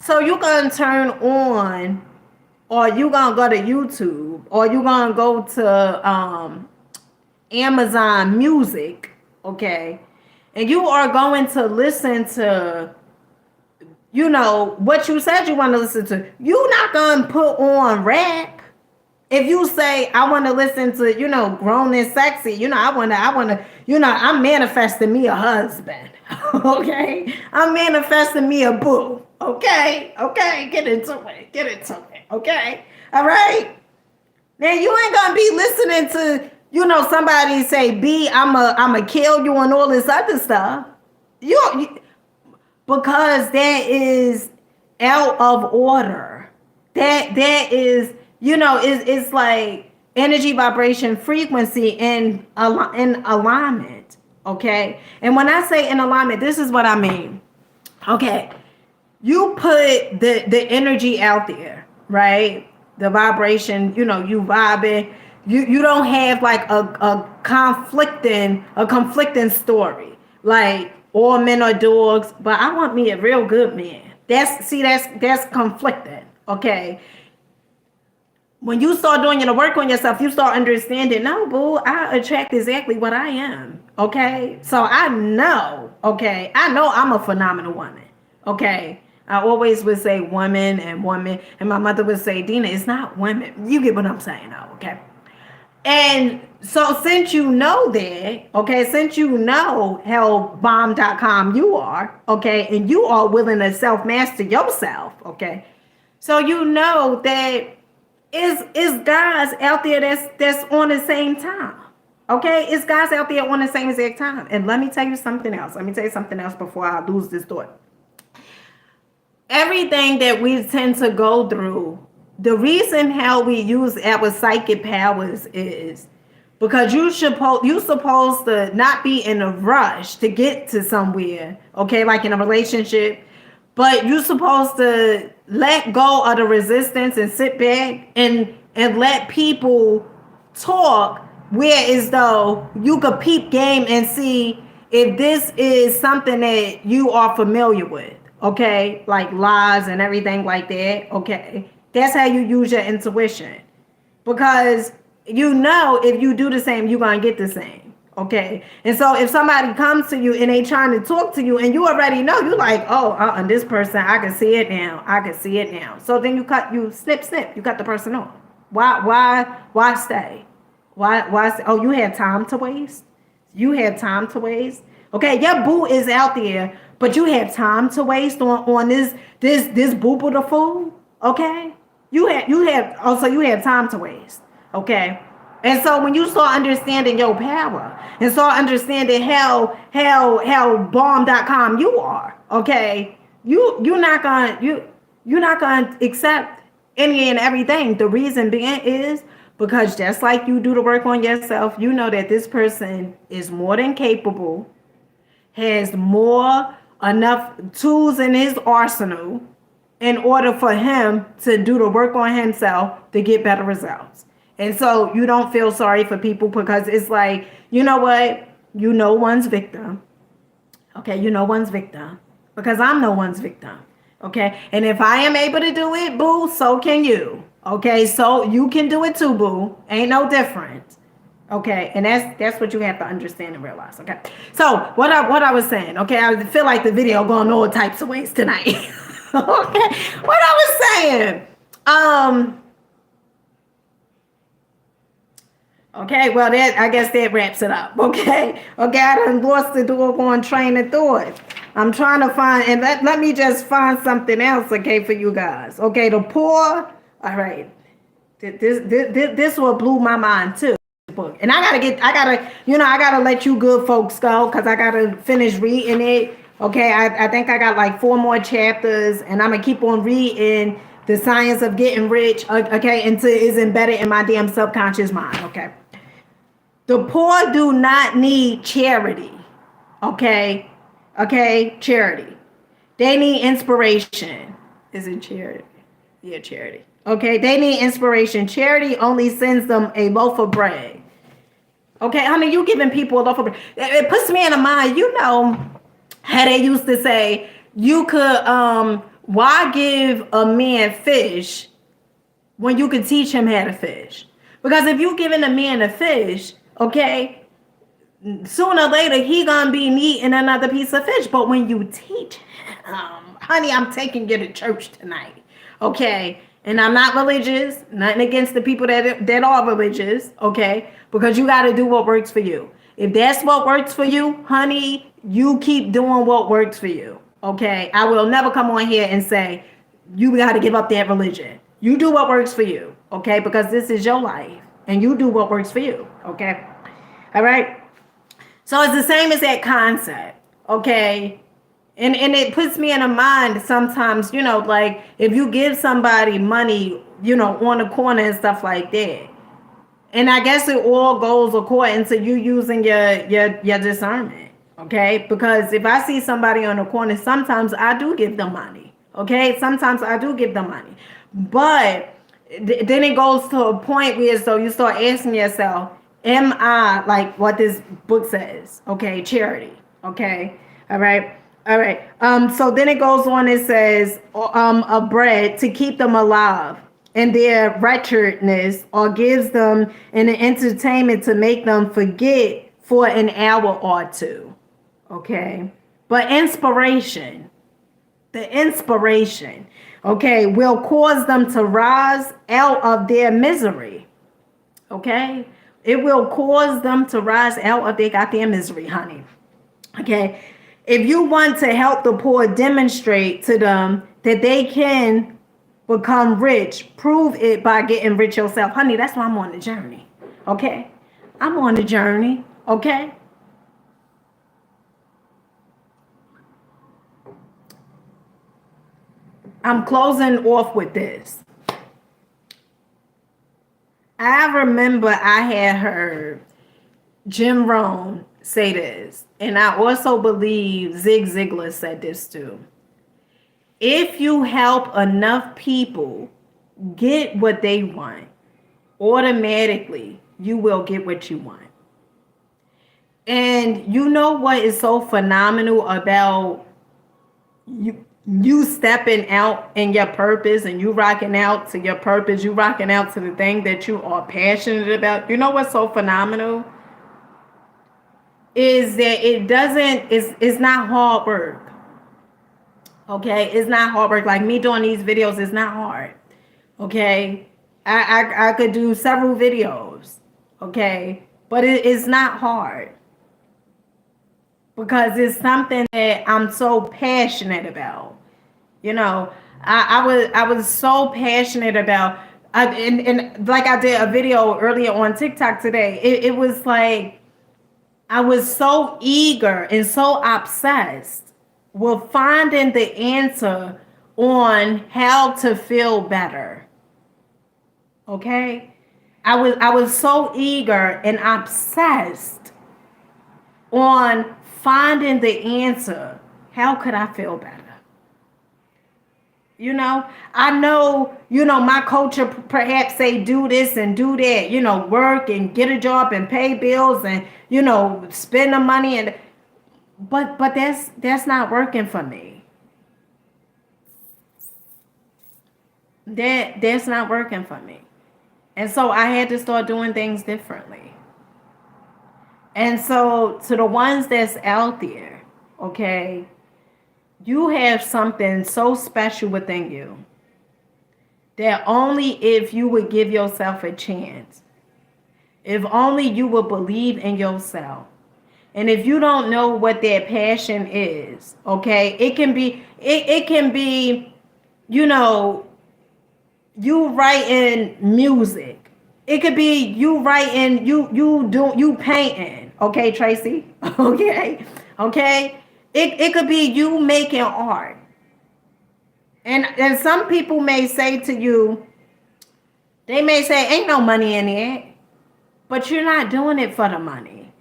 Speaker 1: So you're going to turn on, or you're going to go to YouTube, or you're going to go to Amazon Music, okay? and you are going to listen to, what you said you want to listen to. You're not going to put on rap. If you say, I want to listen to, grown and sexy, I'm manifesting me a husband. Okay? I'm manifesting me a boo. Okay? Okay? Get into it. Get into it. Okay? All right? Now you ain't gonna be listening to, somebody say, B, I'ma kill you and all this other stuff. Because that is out of order. That is, it's like energy, vibration, frequency in alignment. Okay. And when I say in alignment, this is what I mean. Okay. You put the energy out there, right? The vibration, you vibing. You don't have like a conflicting story. Like all men are dogs, but I want me a real good man. That's conflicting. Okay. When you start doing the work on yourself, you start understanding, no, boo, I attract exactly what I am. Okay. So I know I'm a phenomenal woman. Okay. I always would say woman, and my mother would say, Dina, it's not women. You get what I'm saying, though, okay? And so since you know that, okay, since you know how bomb.com you are, okay, and you are willing to self-master yourself, okay, so you know that is guys out there that's on the same time. Okay, it's guys out there on the same exact time. And let me tell you something else. Let me tell you something else before I lose this thought. Everything that we tend to go through, the reason how we use our psychic powers is because you supposed to not be in a rush to get to somewhere, okay, like in a relationship, but you're supposed to let go of the resistance and sit back and let people talk, where as though you could peep game and see if this is something that you are familiar with. Okay, like lies and everything like that. Okay, that's how you use your intuition, because if you do the same, you're gonna get the same. Okay, and so if somebody comes to you and they trying to talk to you and you already know, you're like, oh, this person, I can see it now. So then you snip, you cut the person off. Why stay? Why? Oh, you had time to waste. Okay, your boo is out there, but you have time to waste on this booper the fool. Okay, you have time to waste. Okay, and so when you start understanding your power and start understanding how bomb.com you are, okay, you're not gonna accept any and everything. The reason being is because just like you do the work on yourself, you know that this person is more than capable, has enough tools in his arsenal in order for him to do the work on himself to get better results. And so you don't feel sorry for people, because it's like, you know what? One's victim. Okay, one's victim. Because I'm no one's victim. Okay, and if I am able to do it, boo, so can you. Okay, so you can do it too, boo. Ain't no difference. Okay, and that's what you have to understand and realize. Okay, so what I was saying. Okay, I feel like the video going all types of ways tonight. Okay, what I was saying. Okay, well, I guess that wraps it up. Okay, I done lost the doggone train of thought. I'm trying to find, and let me just find something else, okay, for you guys. Okay, the poor. All right, this one blew my mind too. And I gotta let you good folks go, because I gotta finish reading it. Okay, I think I got like 4 more chapters, and I'm gonna keep on reading The Science of Getting Rich. Okay, until it's embedded in my damn subconscious mind. Okay, the poor do not need charity. Okay, charity. They need inspiration. Is it charity? Yeah, charity. Okay, they need inspiration. Charity only sends them a loaf of bread. Okay, honey, you giving people a loaf of bread. It puts me in a mind, how they used to say, you could, why give a man fish when you could teach him how to fish? Because if you giving a man a fish, okay, sooner or later he gonna be needing another piece of fish. But when you teach him, honey, I'm taking you to church tonight, okay? And I'm not religious, nothing against the people that are religious, okay? Because you got to do what works for you. If that's what works for you, honey, you keep doing what works for you, okay? I will never come on here and say you got to give up that religion. You do what works for you, okay? Because this is your life, and you do what works for you, okay? All right. So it's the same as that concept, okay? And it puts me in a mind sometimes, like if you give somebody money, on the corner and stuff like that. And I guess it all goes according to you using your discernment, okay? Because if I see somebody on the corner, sometimes I do give them money, okay? Sometimes I do give them money. But then it goes to a point where so you start asking yourself, am I like what this book says? Okay, charity. Okay, all right, all right. So then it goes on. It says, a bread to keep them alive in their wretchedness, or gives them an entertainment to make them forget for an hour or two. Okay, but inspiration, the inspiration, okay, will cause them to rise out of their misery. Okay, it will cause them to rise out of their goddamn misery, honey. Okay, if you want to help the poor, demonstrate to them that they can become rich. Prove it by getting rich yourself, honey. That's why I'm on the journey. Okay, I'm on the journey. Okay. I'm closing off with this. I remember I had heard Jim Rohn say this, and I also believe Zig Ziglar said this too. If you help enough people get what they want, automatically you will get what you want. And you know what is so phenomenal about you stepping out in your purpose, and you rocking out to your purpose, you rocking out to the thing that you are passionate about. You know what's so phenomenal is that it's not hard work. Okay, it's not hard work. Like me doing these videos is not hard. Okay, I could do several videos. Okay, but it is not hard because it's something that I'm so passionate about. I was so passionate about. And like I did a video earlier on TikTok today. It was like I was so eager and so obsessed with finding the answer on how to feel better. Okay? I was so eager and obsessed on finding the answer. How could I feel better? I know, my culture perhaps say do this and do that, work and get a job and pay bills and, spend the money but that's not working for me. That's not working for me. And so I had to start doing things differently. And so to the ones that's out there, okay, you have something so special within you that only if you would give yourself a chance, if only you would believe in yourself. And if you don't know what that passion is, okay, it can be, you writing music. It could be you writing, you painting, okay, Tracy? Okay. It could be you making art. And some people may say to you, they may say, ain't no money in it. But you're not doing it for the money.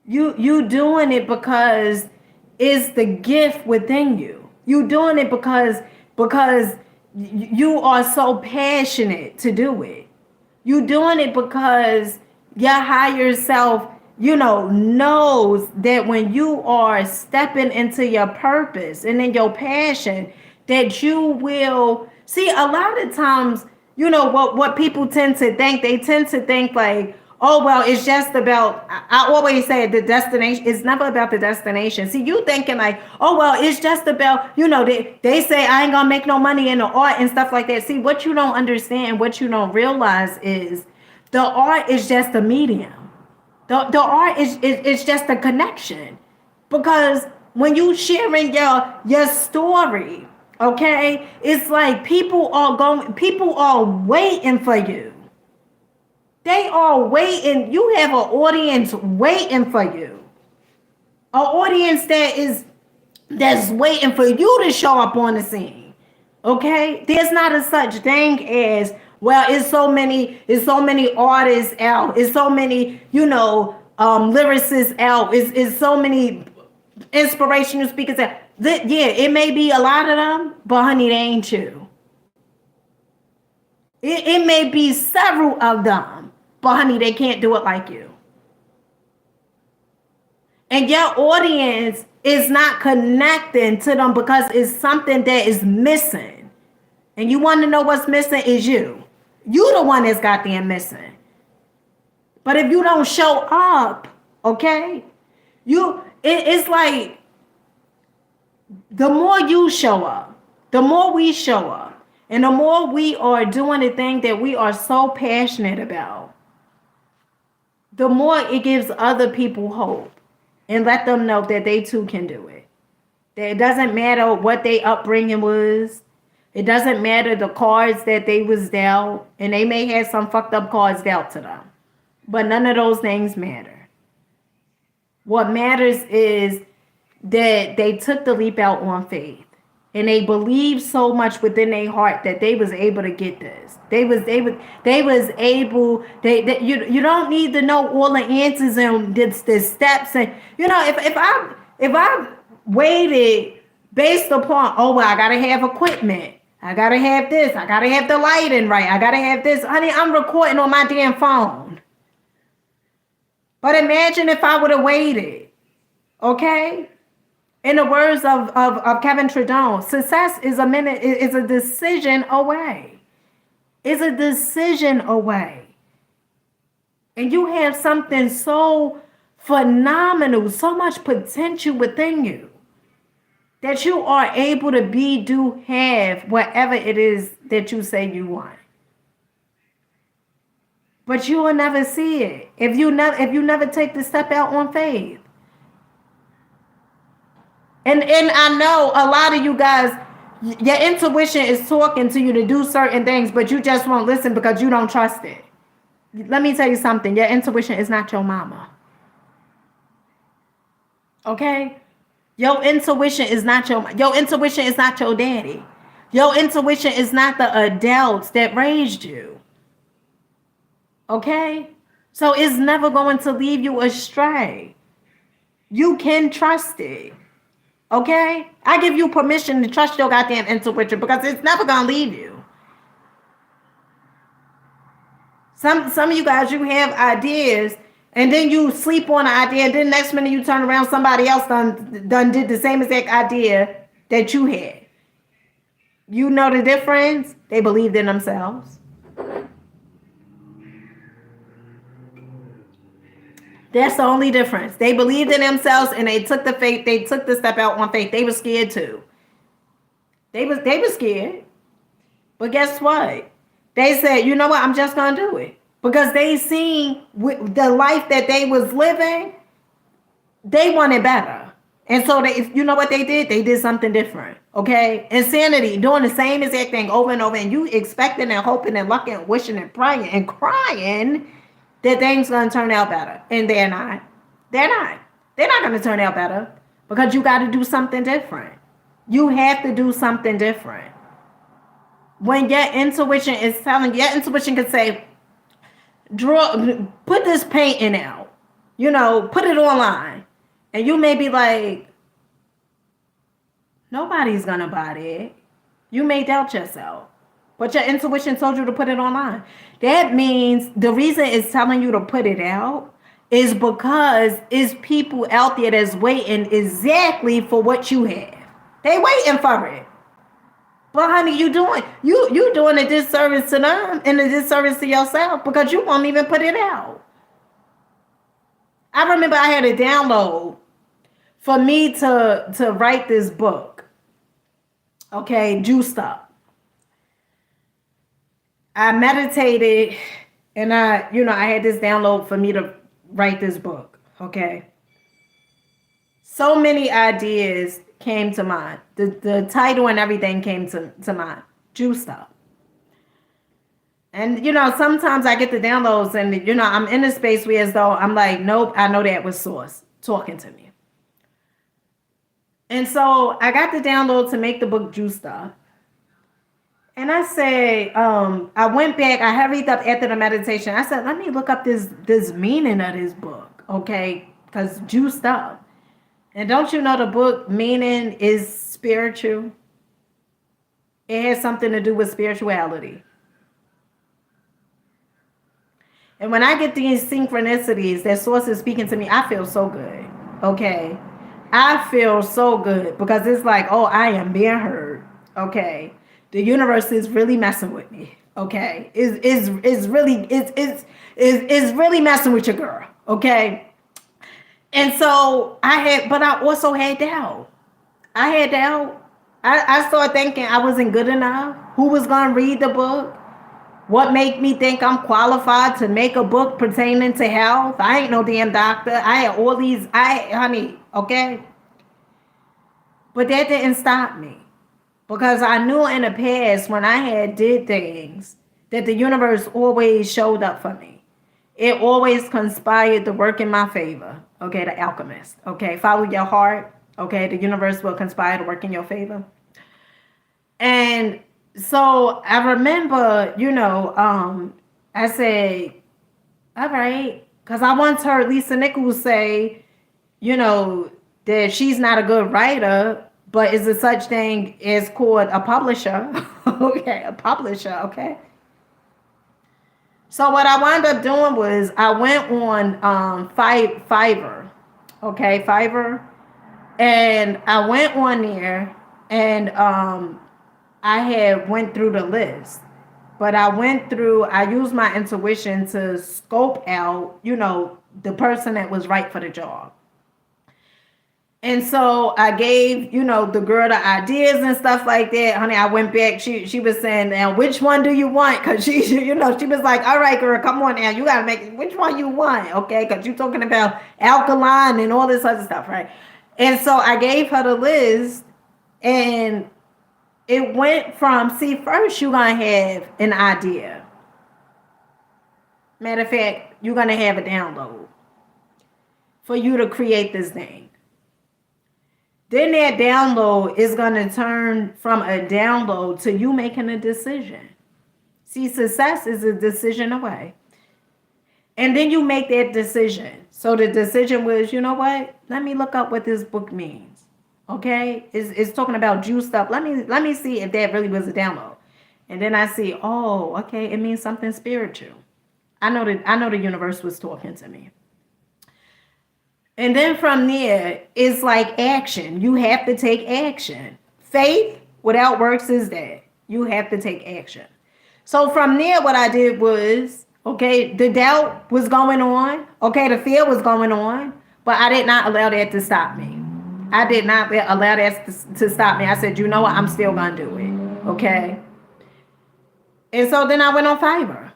Speaker 1: You doing it because it's the gift within you. You doing it because you are so passionate to do it. You doing it because your higher self, knows that when you are stepping into your purpose and in your passion, that you will see. A lot of times, what people tend to think, they tend to think like, oh well, it's just about, I always say the destination. It's never about the destination. See, you thinking like, oh well, it's just about, they say I ain't gonna make no money in the art and stuff like that. See, what you don't understand, what you don't realize is the art is just a medium. The art is just a connection. Because when you sharing your story, okay, it's like people are waiting for you. They are waiting. You have an audience waiting for you. An audience that's waiting for you to show up on the scene. Okay? There's not a such thing as, well, it's so many artists out. It's so many, lyricists out. It's so many inspirational speakers out. Yeah, it may be a lot of them, but honey, they ain't you. It may be several of them, but honey, they can't do it like you. And your audience is not connecting to them because it's something that is missing. And you want to know what's missing is you. You the one that's goddamn missing. But if you don't show up, okay, it's like the more you show up, the more we show up, and the more we are doing the thing that we are so passionate about, the more it gives other people hope and let them know that they too can do it. That it doesn't matter what their upbringing was. It doesn't matter the cards that they was dealt, and they may have some fucked up cards dealt to them. But none of those things matter. What matters is that they took the leap out on faith. And they believed so much within their heart that they was able to get this. They was able. You don't need to know all the answers and the steps. And if I waited based upon, oh well, I gotta have equipment. I gotta have this. I gotta have the lighting right. I gotta have this. Honey, I'm recording on my damn phone. But imagine if I would have waited. Okay? In the words of Kevin Tredone, success is a decision away. It's a decision away. And you have something so phenomenal, so much potential within you that you are able to do, have whatever it is that you say you want. But you will never see it if you never take the step out on faith. And I know a lot of you guys, your intuition is talking to you to do certain things, but you just won't listen because you don't trust it. Let me tell you something. Your intuition is not your mama. Okay? Your intuition is not your intuition is not your daddy. Your intuition is not the adults that raised you. Okay? So it's never going to leave you astray. You can trust it. Okay? I give you permission to trust your goddamn intuition because it's never gonna leave you. Some of you guys, you have ideas and then you sleep on the idea, and then next minute you turn around, somebody else done did the same exact idea that you had. You know the difference? They believed in themselves. That's the only difference. They believed in themselves and they took the step out on faith. They were scared too. They were scared. But guess what? They said, you know what? I'm just going to do it. Because they seen the life that they was living, they wanted better. And so you know what they did? They did something different. Okay? Insanity, doing the same exact thing over and over, and you expecting and hoping and looking and wishing and praying and crying that things gonna turn out better. And they're not. They're not. They're not gonna turn out better because you got to do something different. You have to do something different. When your intuition is telling you, your intuition can say, put this painting out, put it online. And you may be like, nobody's gonna buy that. You may doubt yourself. But your intuition told you to put it online. That means the reason it's telling you to put it out is because it's people out there that's waiting exactly for what you have. They waiting for it. But honey, you doing a disservice to them and a disservice to yourself because you won't even put it out. I remember I had a download for me to write this book. Okay, juiced up. I meditated and I had this download for me to write this book. Okay. So many ideas came to mind. The title and everything came to mind. Juiced up. And sometimes I get the downloads and I'm in a space where as though I'm like, nope, I know that was Source talking to me. And so I got the download to make the book Juiced Up. And I said, I went back, I hurried up after the meditation. I said, let me look up this meaning of this book, okay? Because juiced up. And don't you know the book meaning is spiritual? It has something to do with spirituality. And when I get these synchronicities that Source is speaking to me, I feel so good, okay? I feel so good because it's like, oh, I am being heard, okay? The universe is really messing with me. Okay. Is really messing with your girl. Okay. And so but I also had doubt. I had doubt. I started thinking I wasn't good enough. Who was gonna read the book? What made me think I'm qualified to make a book pertaining to health? I ain't no damn doctor. I had all these, honey, okay? But that didn't stop me. Because I knew in the past when I had did things that the universe always showed up for me. It always conspired to work in my favor. Okay, the alchemist. Okay, follow your heart. Okay, the universe will conspire to work in your favor. And so I remember, I said, all right. Because I once heard Lisa Nichols say, that she's not a good writer, but is a such thing as called a publisher. Okay, a publisher, okay? So what I wound up doing was I went on Fiverr, okay, Fiverr, and I went on there and I had went through the list. But I used my intuition to scope out, the person that was right for the job. And so I gave, the girl the ideas and stuff like that. Honey, I went back. She was saying, now, which one do you want? Because she was like, all right, girl, come on now. You got to make it. Which one you want? Okay. Because you're talking about alkaline and all this other stuff, right? And so I gave her the list and it went from, first you're going to have an idea. Matter of fact, you're going to have a download for you to create this thing. Then that download is going to turn from a download to you making a decision. See, success is a decision away. And then you make that decision. So the decision was, you know what? Let me look up what this book means. Okay? It's talking about juiced up. Let me see if that really was a download. And then I see, oh, okay, it means something spiritual. I know the universe was talking to me. And then from there, it's like action. You have to take action. Faith without works is dead. You have to take action. So from there, what I did was, okay, the doubt was going on. Okay, the fear was going on. But I did not allow that to stop me. I did not allow that to stop me. I said, you know what? I'm still going to do it. Okay. And so then I went on Fiverr.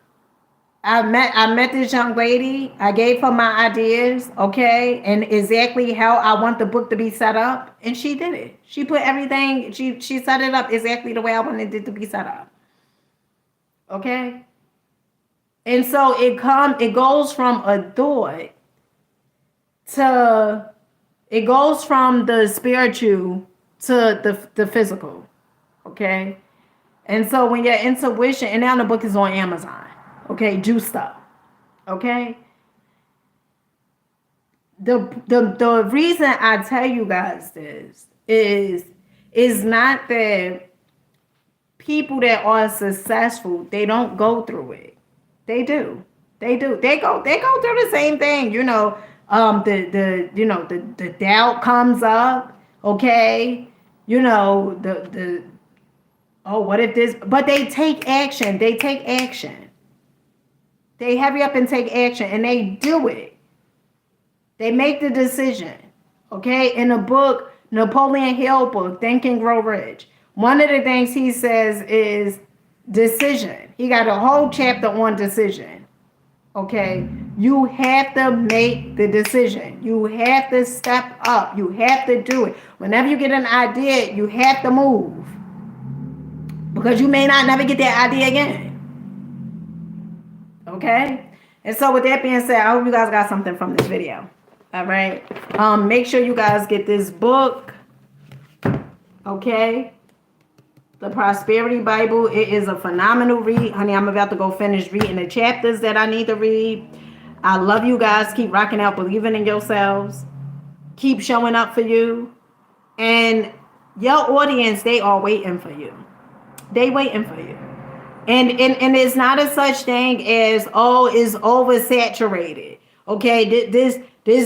Speaker 1: I met this young lady. I gave her my ideas, okay, and exactly how I want the book to be set up, and she did it. She put everything. She set it up exactly the way I wanted it to be set up, okay. And so it goes from a thought to it goes from the spiritual to the physical, okay. And so when your intuition, and now the book is on Amazon. Okay, juiced up. Okay. The reason I tell you guys this is not that people that are successful, they don't go through it. They do. They go through the same thing, the doubt comes up, okay? What if this, but they take action. They hurry up and take action and they do it. They make the decision. Okay? In the book, Napoleon Hill book, Think and Grow Rich, one of the things he says is decision. He got a whole chapter on decision. Okay? You have to make the decision. You have to step up. You have to do it. Whenever you get an idea, you have to move. Because you may not never get that idea again. Okay? And so with that being said, I hope you guys got something from this video. All right? Make sure you guys get this book. Okay? The Prosperity Bible. It is a phenomenal read. Honey, I'm about to go finish reading the chapters that I need to read. I love you guys. Keep rocking out, believing in yourselves. Keep showing up for you. And your audience, they are waiting for you. They waiting for you. And it's not a such thing as, oh, it's oversaturated. Okay, this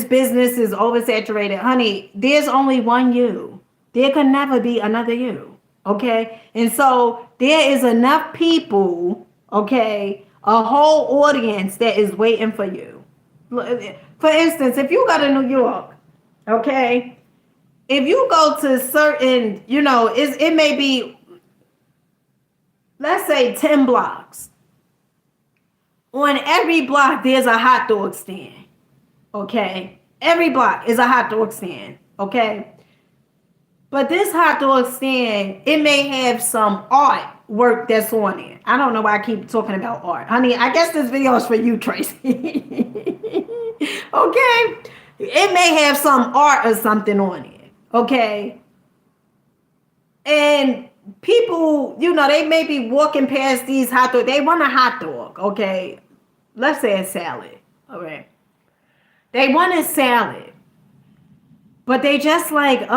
Speaker 1: business is oversaturated. Honey, there's only one you. There can never be another you. Okay? And so there is enough people, okay, a whole audience that is waiting for you. For instance, if you go to New York, okay, if you go to certain, it may be, let's say 10 blocks. On every block, there's a hot dog stand. Okay? Every block is a hot dog stand. Okay? But this hot dog stand, it may have some art work that's on it. I don't know why I keep talking about art. Honey, I guess this video is for you, Tracy. Okay? It may have some art or something on it. Okay? And people, they may be walking past these hot dogs. They want a hot dog, okay? Let's say a salad, all right? They want a salad, but they just like,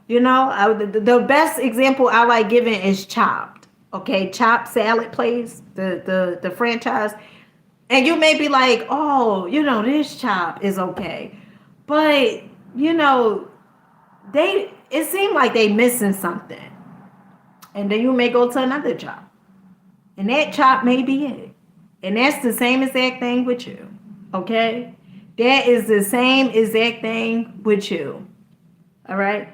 Speaker 1: the best example I like giving is Chopped, okay? Chopped salad place, the franchise. And you may be like, oh, this Chopped is okay. But, it seemed like they missing something. And then you may go to another Chop. And that Chop may be it. And that's the same exact thing with you. Okay? That is the same exact thing with you. All right?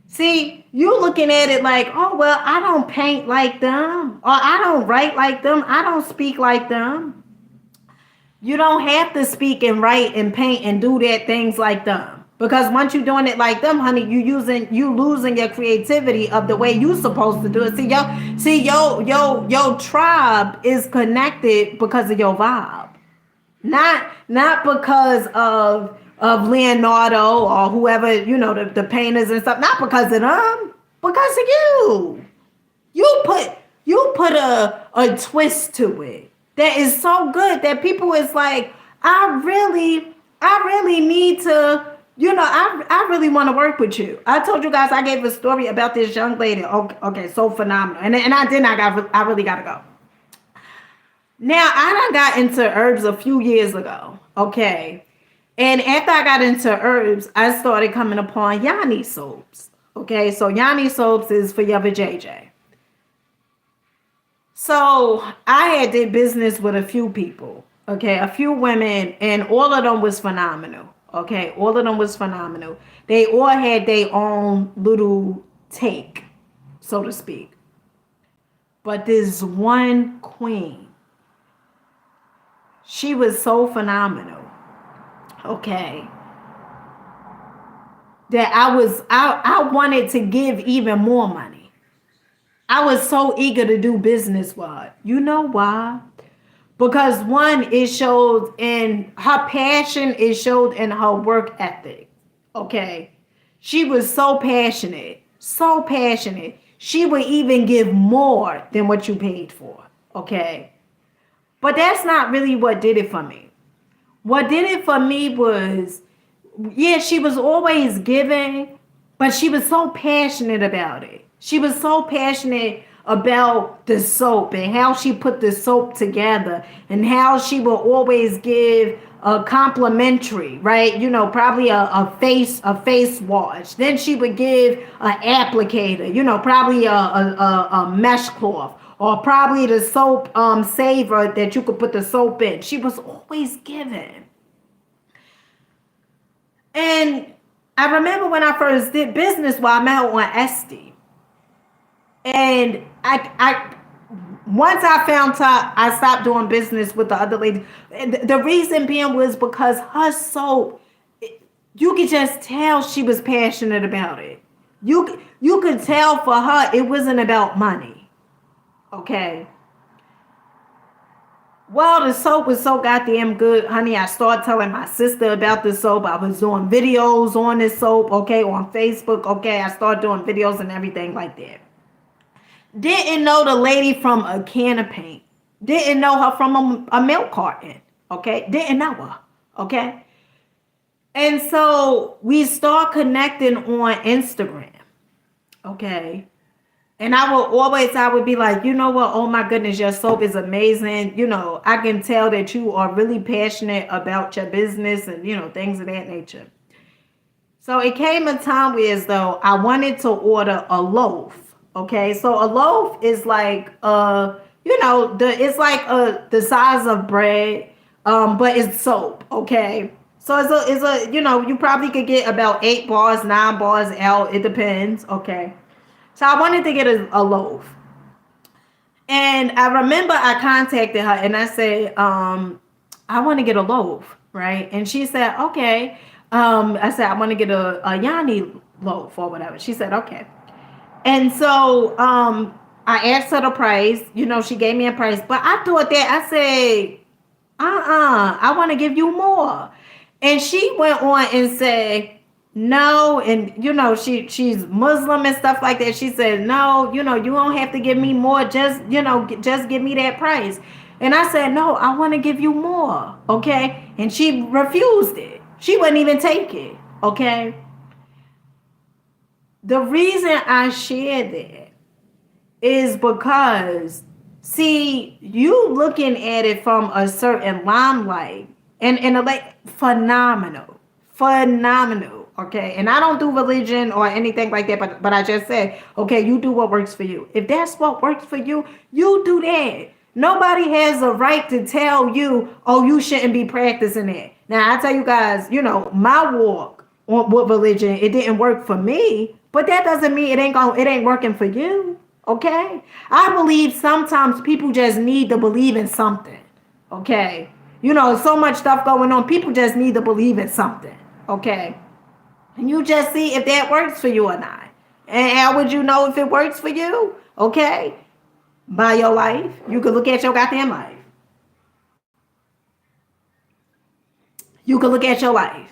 Speaker 1: See, you looking at it like, oh, well, I don't paint like them. Or I don't write like them. I don't speak like them. You don't have to speak and write and paint and do that things like them. Because once you're doing it like them, honey, you losing your creativity of the way you supposed to do it. Your tribe is connected because of your vibe. Not because of Leonardo or whoever, the painters and stuff. Not because of them. Because of you. You put a twist to it that is so good that people is like, I really need to, I really want to work with you. I told you guys I gave a story about this young lady. Okay, so phenomenal. And I really got to go. Now, I done got into herbs a few years ago. Okay. And after I got into herbs, I started coming upon Yanni soaps. Okay, so Yanni soaps is for your vajayjay. So I had did business with a few people. Okay, a few women, and all of them was phenomenal. Okay, all of them was phenomenal. They all had their own little take, so to speak. But this one queen, she was so phenomenal. Okay. That I wanted to give even more money. I was so eager to do business with her. You know why? Because one, it showed in her passion, it showed in her work ethic. Okay. She was so passionate, so passionate. She would even give more than what you paid for. Okay. But that's not really what did it for me. What did it for me was, yeah, she was always giving, but she was so passionate about it. She was so passionate about the soap and how she put the soap together and how she will always give a complimentary, right? Probably a face wash. Then she would give an applicator, probably a mesh cloth, or probably the soap saver that you could put the soap in. She was always giving. And I remember when I first did business, while I'm out on Esty, and I once I found out, I stopped doing business with the other lady. The reason being was because her soap, you could just tell she was passionate about it. You could tell for her it wasn't about money. Okay. Well, the soap was so goddamn good, honey. I started telling my sister about the soap. I was doing videos on this soap, okay, on Facebook, okay. I started doing videos and everything like that. Didn't know the lady from a can of paint. Didn't know her from a milk carton, okay. Didn't know her, okay. And so we start connecting on Instagram, okay. And I would be like, you know what? Oh my goodness, your soap is amazing. I can tell that you are really passionate about your business and, things of that nature. So it came a time where as though I wanted to order a loaf. Okay. So a loaf is like, it's like the size of bread, but it's soap. Okay. So you probably could get about 8 bars, 9 bars out. It depends. Okay. So I wanted to get a loaf. And I remember I contacted her and I said, I want to get a loaf, right? And she said, okay. I said, I want to get a Yanni loaf or whatever. She said, okay. And so I asked her the price. She gave me a price. But I thought that, I said, I want to give you more. And she went on and said, no, and she's Muslim and stuff like that. She said, no, you don't have to give me more. Just give me that price. And I said, no, I want to give you more. Okay. And she refused it. She wouldn't even take it. Okay. The reason I shared that is because, see, you looking at it from a certain limelight and phenomenal. Okay. And I don't do religion or anything like that, but I just said, okay, you do what works for you. If that's what works for you, you do that. Nobody has a right to tell you, oh, you shouldn't be practicing that. Now I tell you guys, my walk with religion, it didn't work for me, but that doesn't mean it ain't working for you. Okay. I believe sometimes people just need to believe in something. Okay. So much stuff going on. People just need to believe in something. Okay. And you just see if that works for you or not. And how would you know if it works for you? Okay. By your life. You could look at your goddamn life. You could look at your life.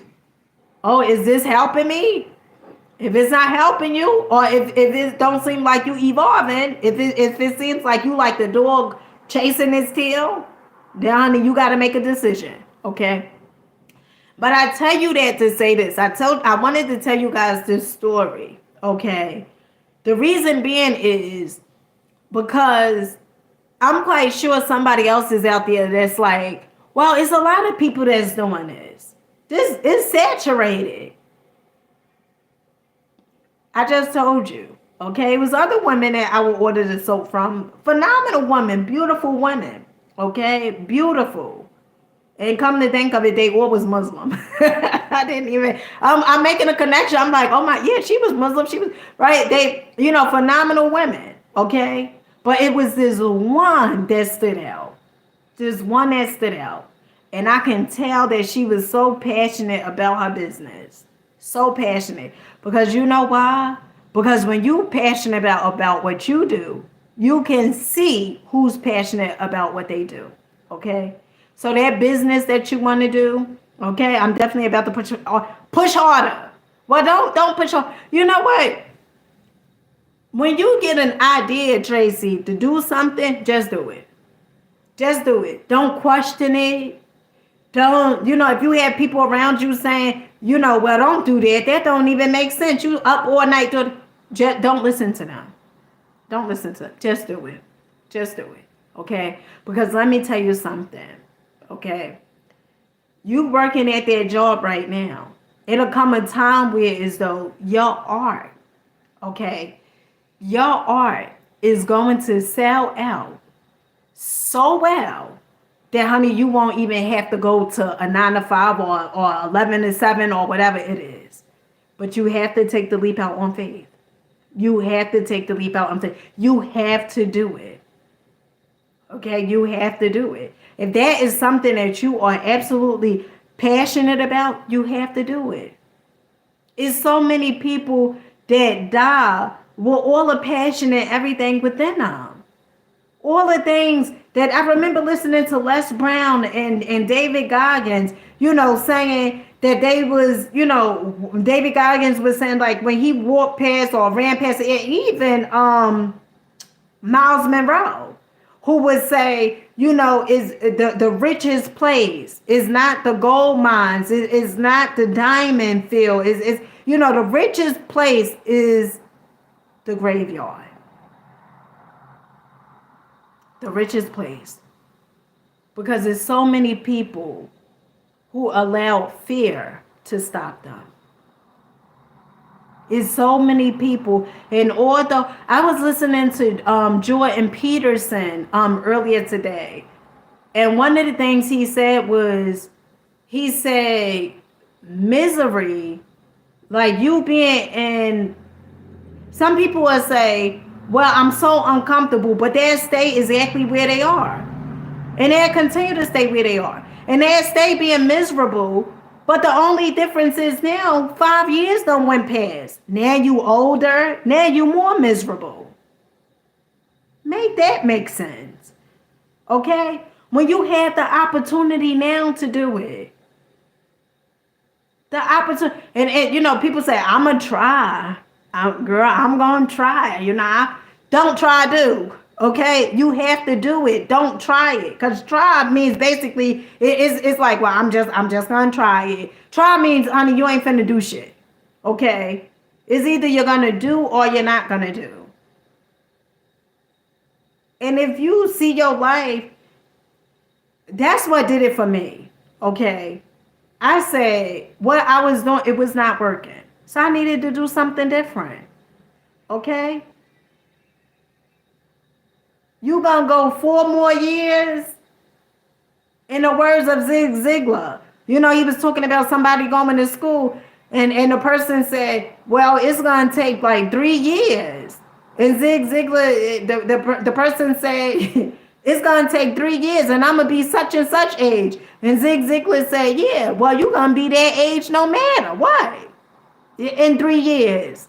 Speaker 1: Oh, is this helping me? If it's not helping you, or if it don't seem like you evolving, if it seems like you like the dog chasing its tail, then honey, you got to make a decision. Okay. But I tell you that to say this. I wanted to tell you guys this story. Okay. The reason being is because I'm quite sure somebody else is out there that's like, well, it's a lot of people that's doing this. This is saturated. I just told you. Okay. It was other women that I would order the soap from. Phenomenal women. Beautiful women. Okay. Beautiful. And come to think of it, they all was Muslim. I didn't even, I'm making a connection. I'm like, oh my, yeah, she was Muslim. She was, right? They, phenomenal women. Okay. But it was this one that stood out. This one that stood out. And I can tell that she was so passionate about her business. So passionate. Because you know why? Because when you're passionate about what you do, you can see who's passionate about what they do. Okay. So that business that you want to do, okay, I'm definitely about to push harder. Well, don't push harder. You know what? When you get an idea, Tracy, to do something, just do it. Just do it. Don't question it. Don't, if you have people around you saying, well, don't do that. That don't even make sense. You up all night. Just don't listen to them. Don't listen to them. Just do it. Just do it. Okay? Because let me tell you something. Okay, you working at that job right now. It'll come a time where as though your art, okay, your art is going to sell out so well that, honey, you won't even have to go to a 9 to 5 or 11 to 7 or whatever it is. But you have to take the leap out on faith. You have to take the leap out on faith. You have to do it. Okay, you have to do it. If that is something that you are absolutely passionate about, you have to do it. It's so many people that die with all the passion and everything within them. All the things that I remember listening to Les Brown and David Goggins, saying that they was, David Goggins was saying like when he walked past or ran past it, even Miles Monroe, who would say, is the richest place is not the gold mines, is not the diamond field, is the richest place is the graveyard. The richest place. Because there's so many people who allow fear to stop them. It's so many people. And although I was listening to Jordan Peterson earlier today, and one of the things he said was, he said, misery, like you being in, some people will say, well, I'm so uncomfortable, but they'll stay exactly where they are. And they'll continue to stay where they are. And they'll stay being miserable. But the only difference is now 5 years done went past. Now you older. Now you more miserable. Make that make sense. Okay? When you have the opportunity now to do it. The opportunity. And people say, I'm going to try. I'm going to try. Don't try, do. Okay, you have to do it. Don't try it, because try means basically it's like, well, I'm just gonna try it. Try means, honey, you ain't finna do shit. Okay, it's either you're gonna do or you're not gonna do. And if you see your life, that's what did it for me. Okay, I said what I was doing, it was not working, so I needed to do something different. Okay. You gonna go 4 more years? In the words of Zig Ziglar. He was talking about somebody going to school and the person said, well, it's gonna take like 3 years. And Zig Ziglar, the person said, it's gonna take 3 years and I'm gonna be such and such age. And Zig Ziglar said, yeah, well, you're gonna be that age no matter what. In 3 years.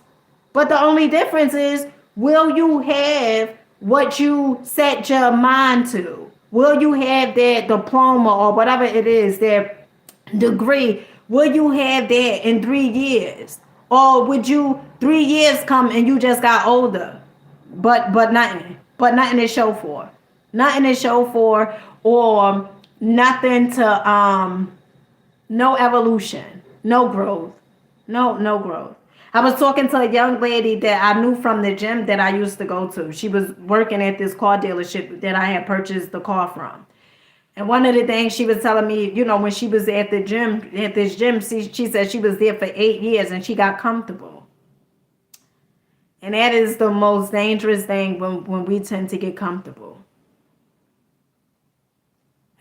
Speaker 1: But the only difference is, will you have what you set your mind to? Will you have that diploma or whatever it is, that degree? Will you have that in 3 years? Or would you 3 years come and you just got older? But nothing. But nothing to show for. Nothing to show for, or nothing to no evolution, no growth. No growth. I was talking to a young lady that I knew from the gym that I used to go to. She was working at this car dealership that I had purchased the car from. And one of the things she was telling me, when she was at this gym, she said she was there for 8 years and she got comfortable. And that is the most dangerous thing when we tend to get comfortable.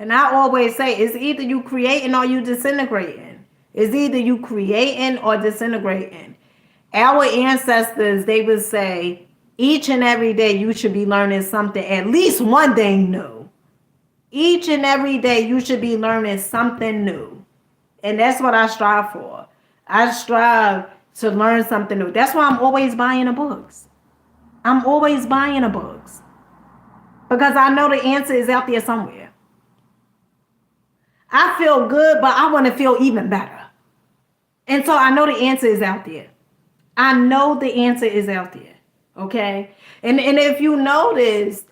Speaker 1: And I always say, it's either you creating or you disintegrating. It's either you creating or disintegrating. Our ancestors, they would say, each and every day you should be learning something, at least one thing new. Each and every day you should be learning something new. And that's what I strive for. I strive to learn something new. That's why I'm always buying the books. I'm always buying the books. Because I know the answer is out there somewhere. I feel good, but I want to feel even better. And so I know the answer is out there. I know the answer is out there. Okay? And if you noticed,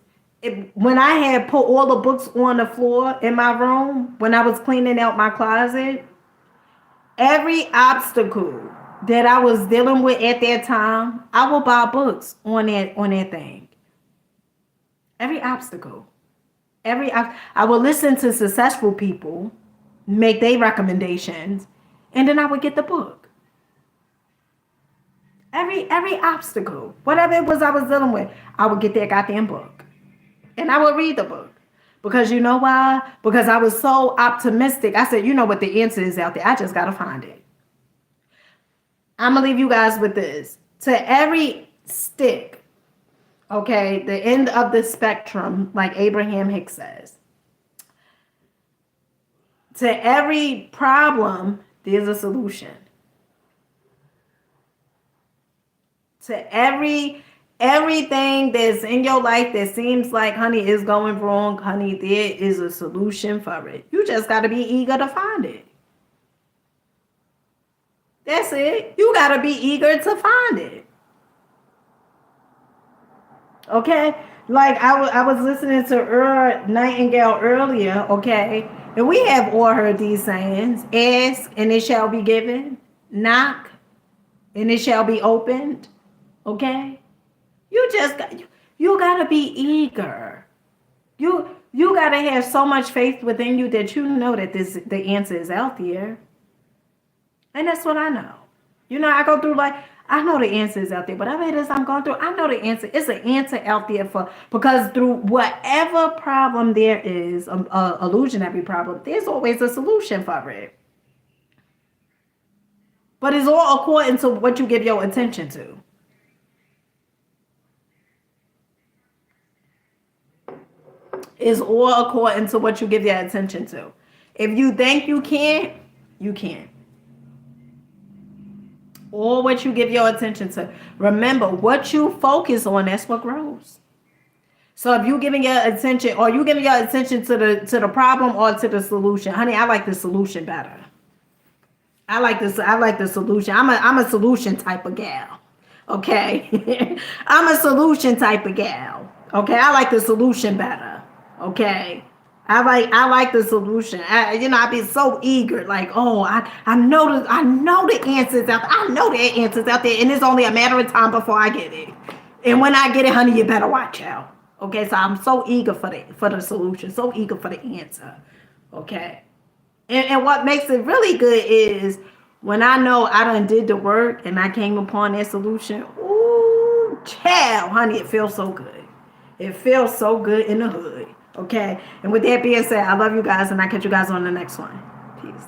Speaker 1: when I had put all the books on the floor in my room, when I was cleaning out my closet, every obstacle that I was dealing with at that time, I would buy books on that thing. Every obstacle. I would listen to successful people, make their recommendations, and then I would get the book. Every obstacle, whatever it was I was dealing with, I would get that goddamn book. And I would read the book. Because you know why? Because I was so optimistic. I said, you know what, the answer is out there. I just got to find it. I'm gonna leave you guys with this. To every stick, okay, the end of the spectrum, like Abraham Hicks says, to every problem, there's a solution. To everything that's in your life that seems like, honey, is going wrong, honey, there is a solution for it. You just got to be eager to find it. That's it. You got to be eager to find it. Okay? Like I was listening to Nightingale earlier, okay? And we have all heard these sayings. Ask and it shall be given. Knock and it shall be opened. Okay? You gotta be eager. You gotta have so much faith within you that you know that the answer is out there. And that's what I know. I go through like I know the answer is out there, but as I'm going through, I know the answer. It's an answer out there because through whatever problem there is, illusionary problem, there's always a solution for it. But it's all according to what you give your attention to. Is all according to what you give your attention to. If you think you can't, you can't. Or what you give your attention to. Remember, what you focus on, that's what grows. So if you're giving your attention, or you giving your attention to the problem or to the solution, honey, I like the solution better. I like the solution. I'm a solution type of gal. Okay, I'm a solution type of gal. Okay, I like the solution better. Okay, I like the solution. I be so eager, like, oh, I know the answers out there. I know the answers out there, and it's only a matter of time before I get it. And when I get it, honey, you better watch out. Okay, so I'm so eager for the solution, so eager for the answer. Okay, and what makes it really good is when I know I done did the work and I came upon that solution. Ooh, child, honey, it feels so good. It feels so good in the hood. Okay. And with that being said, I love you guys and I'll catch you guys on the next one. Peace.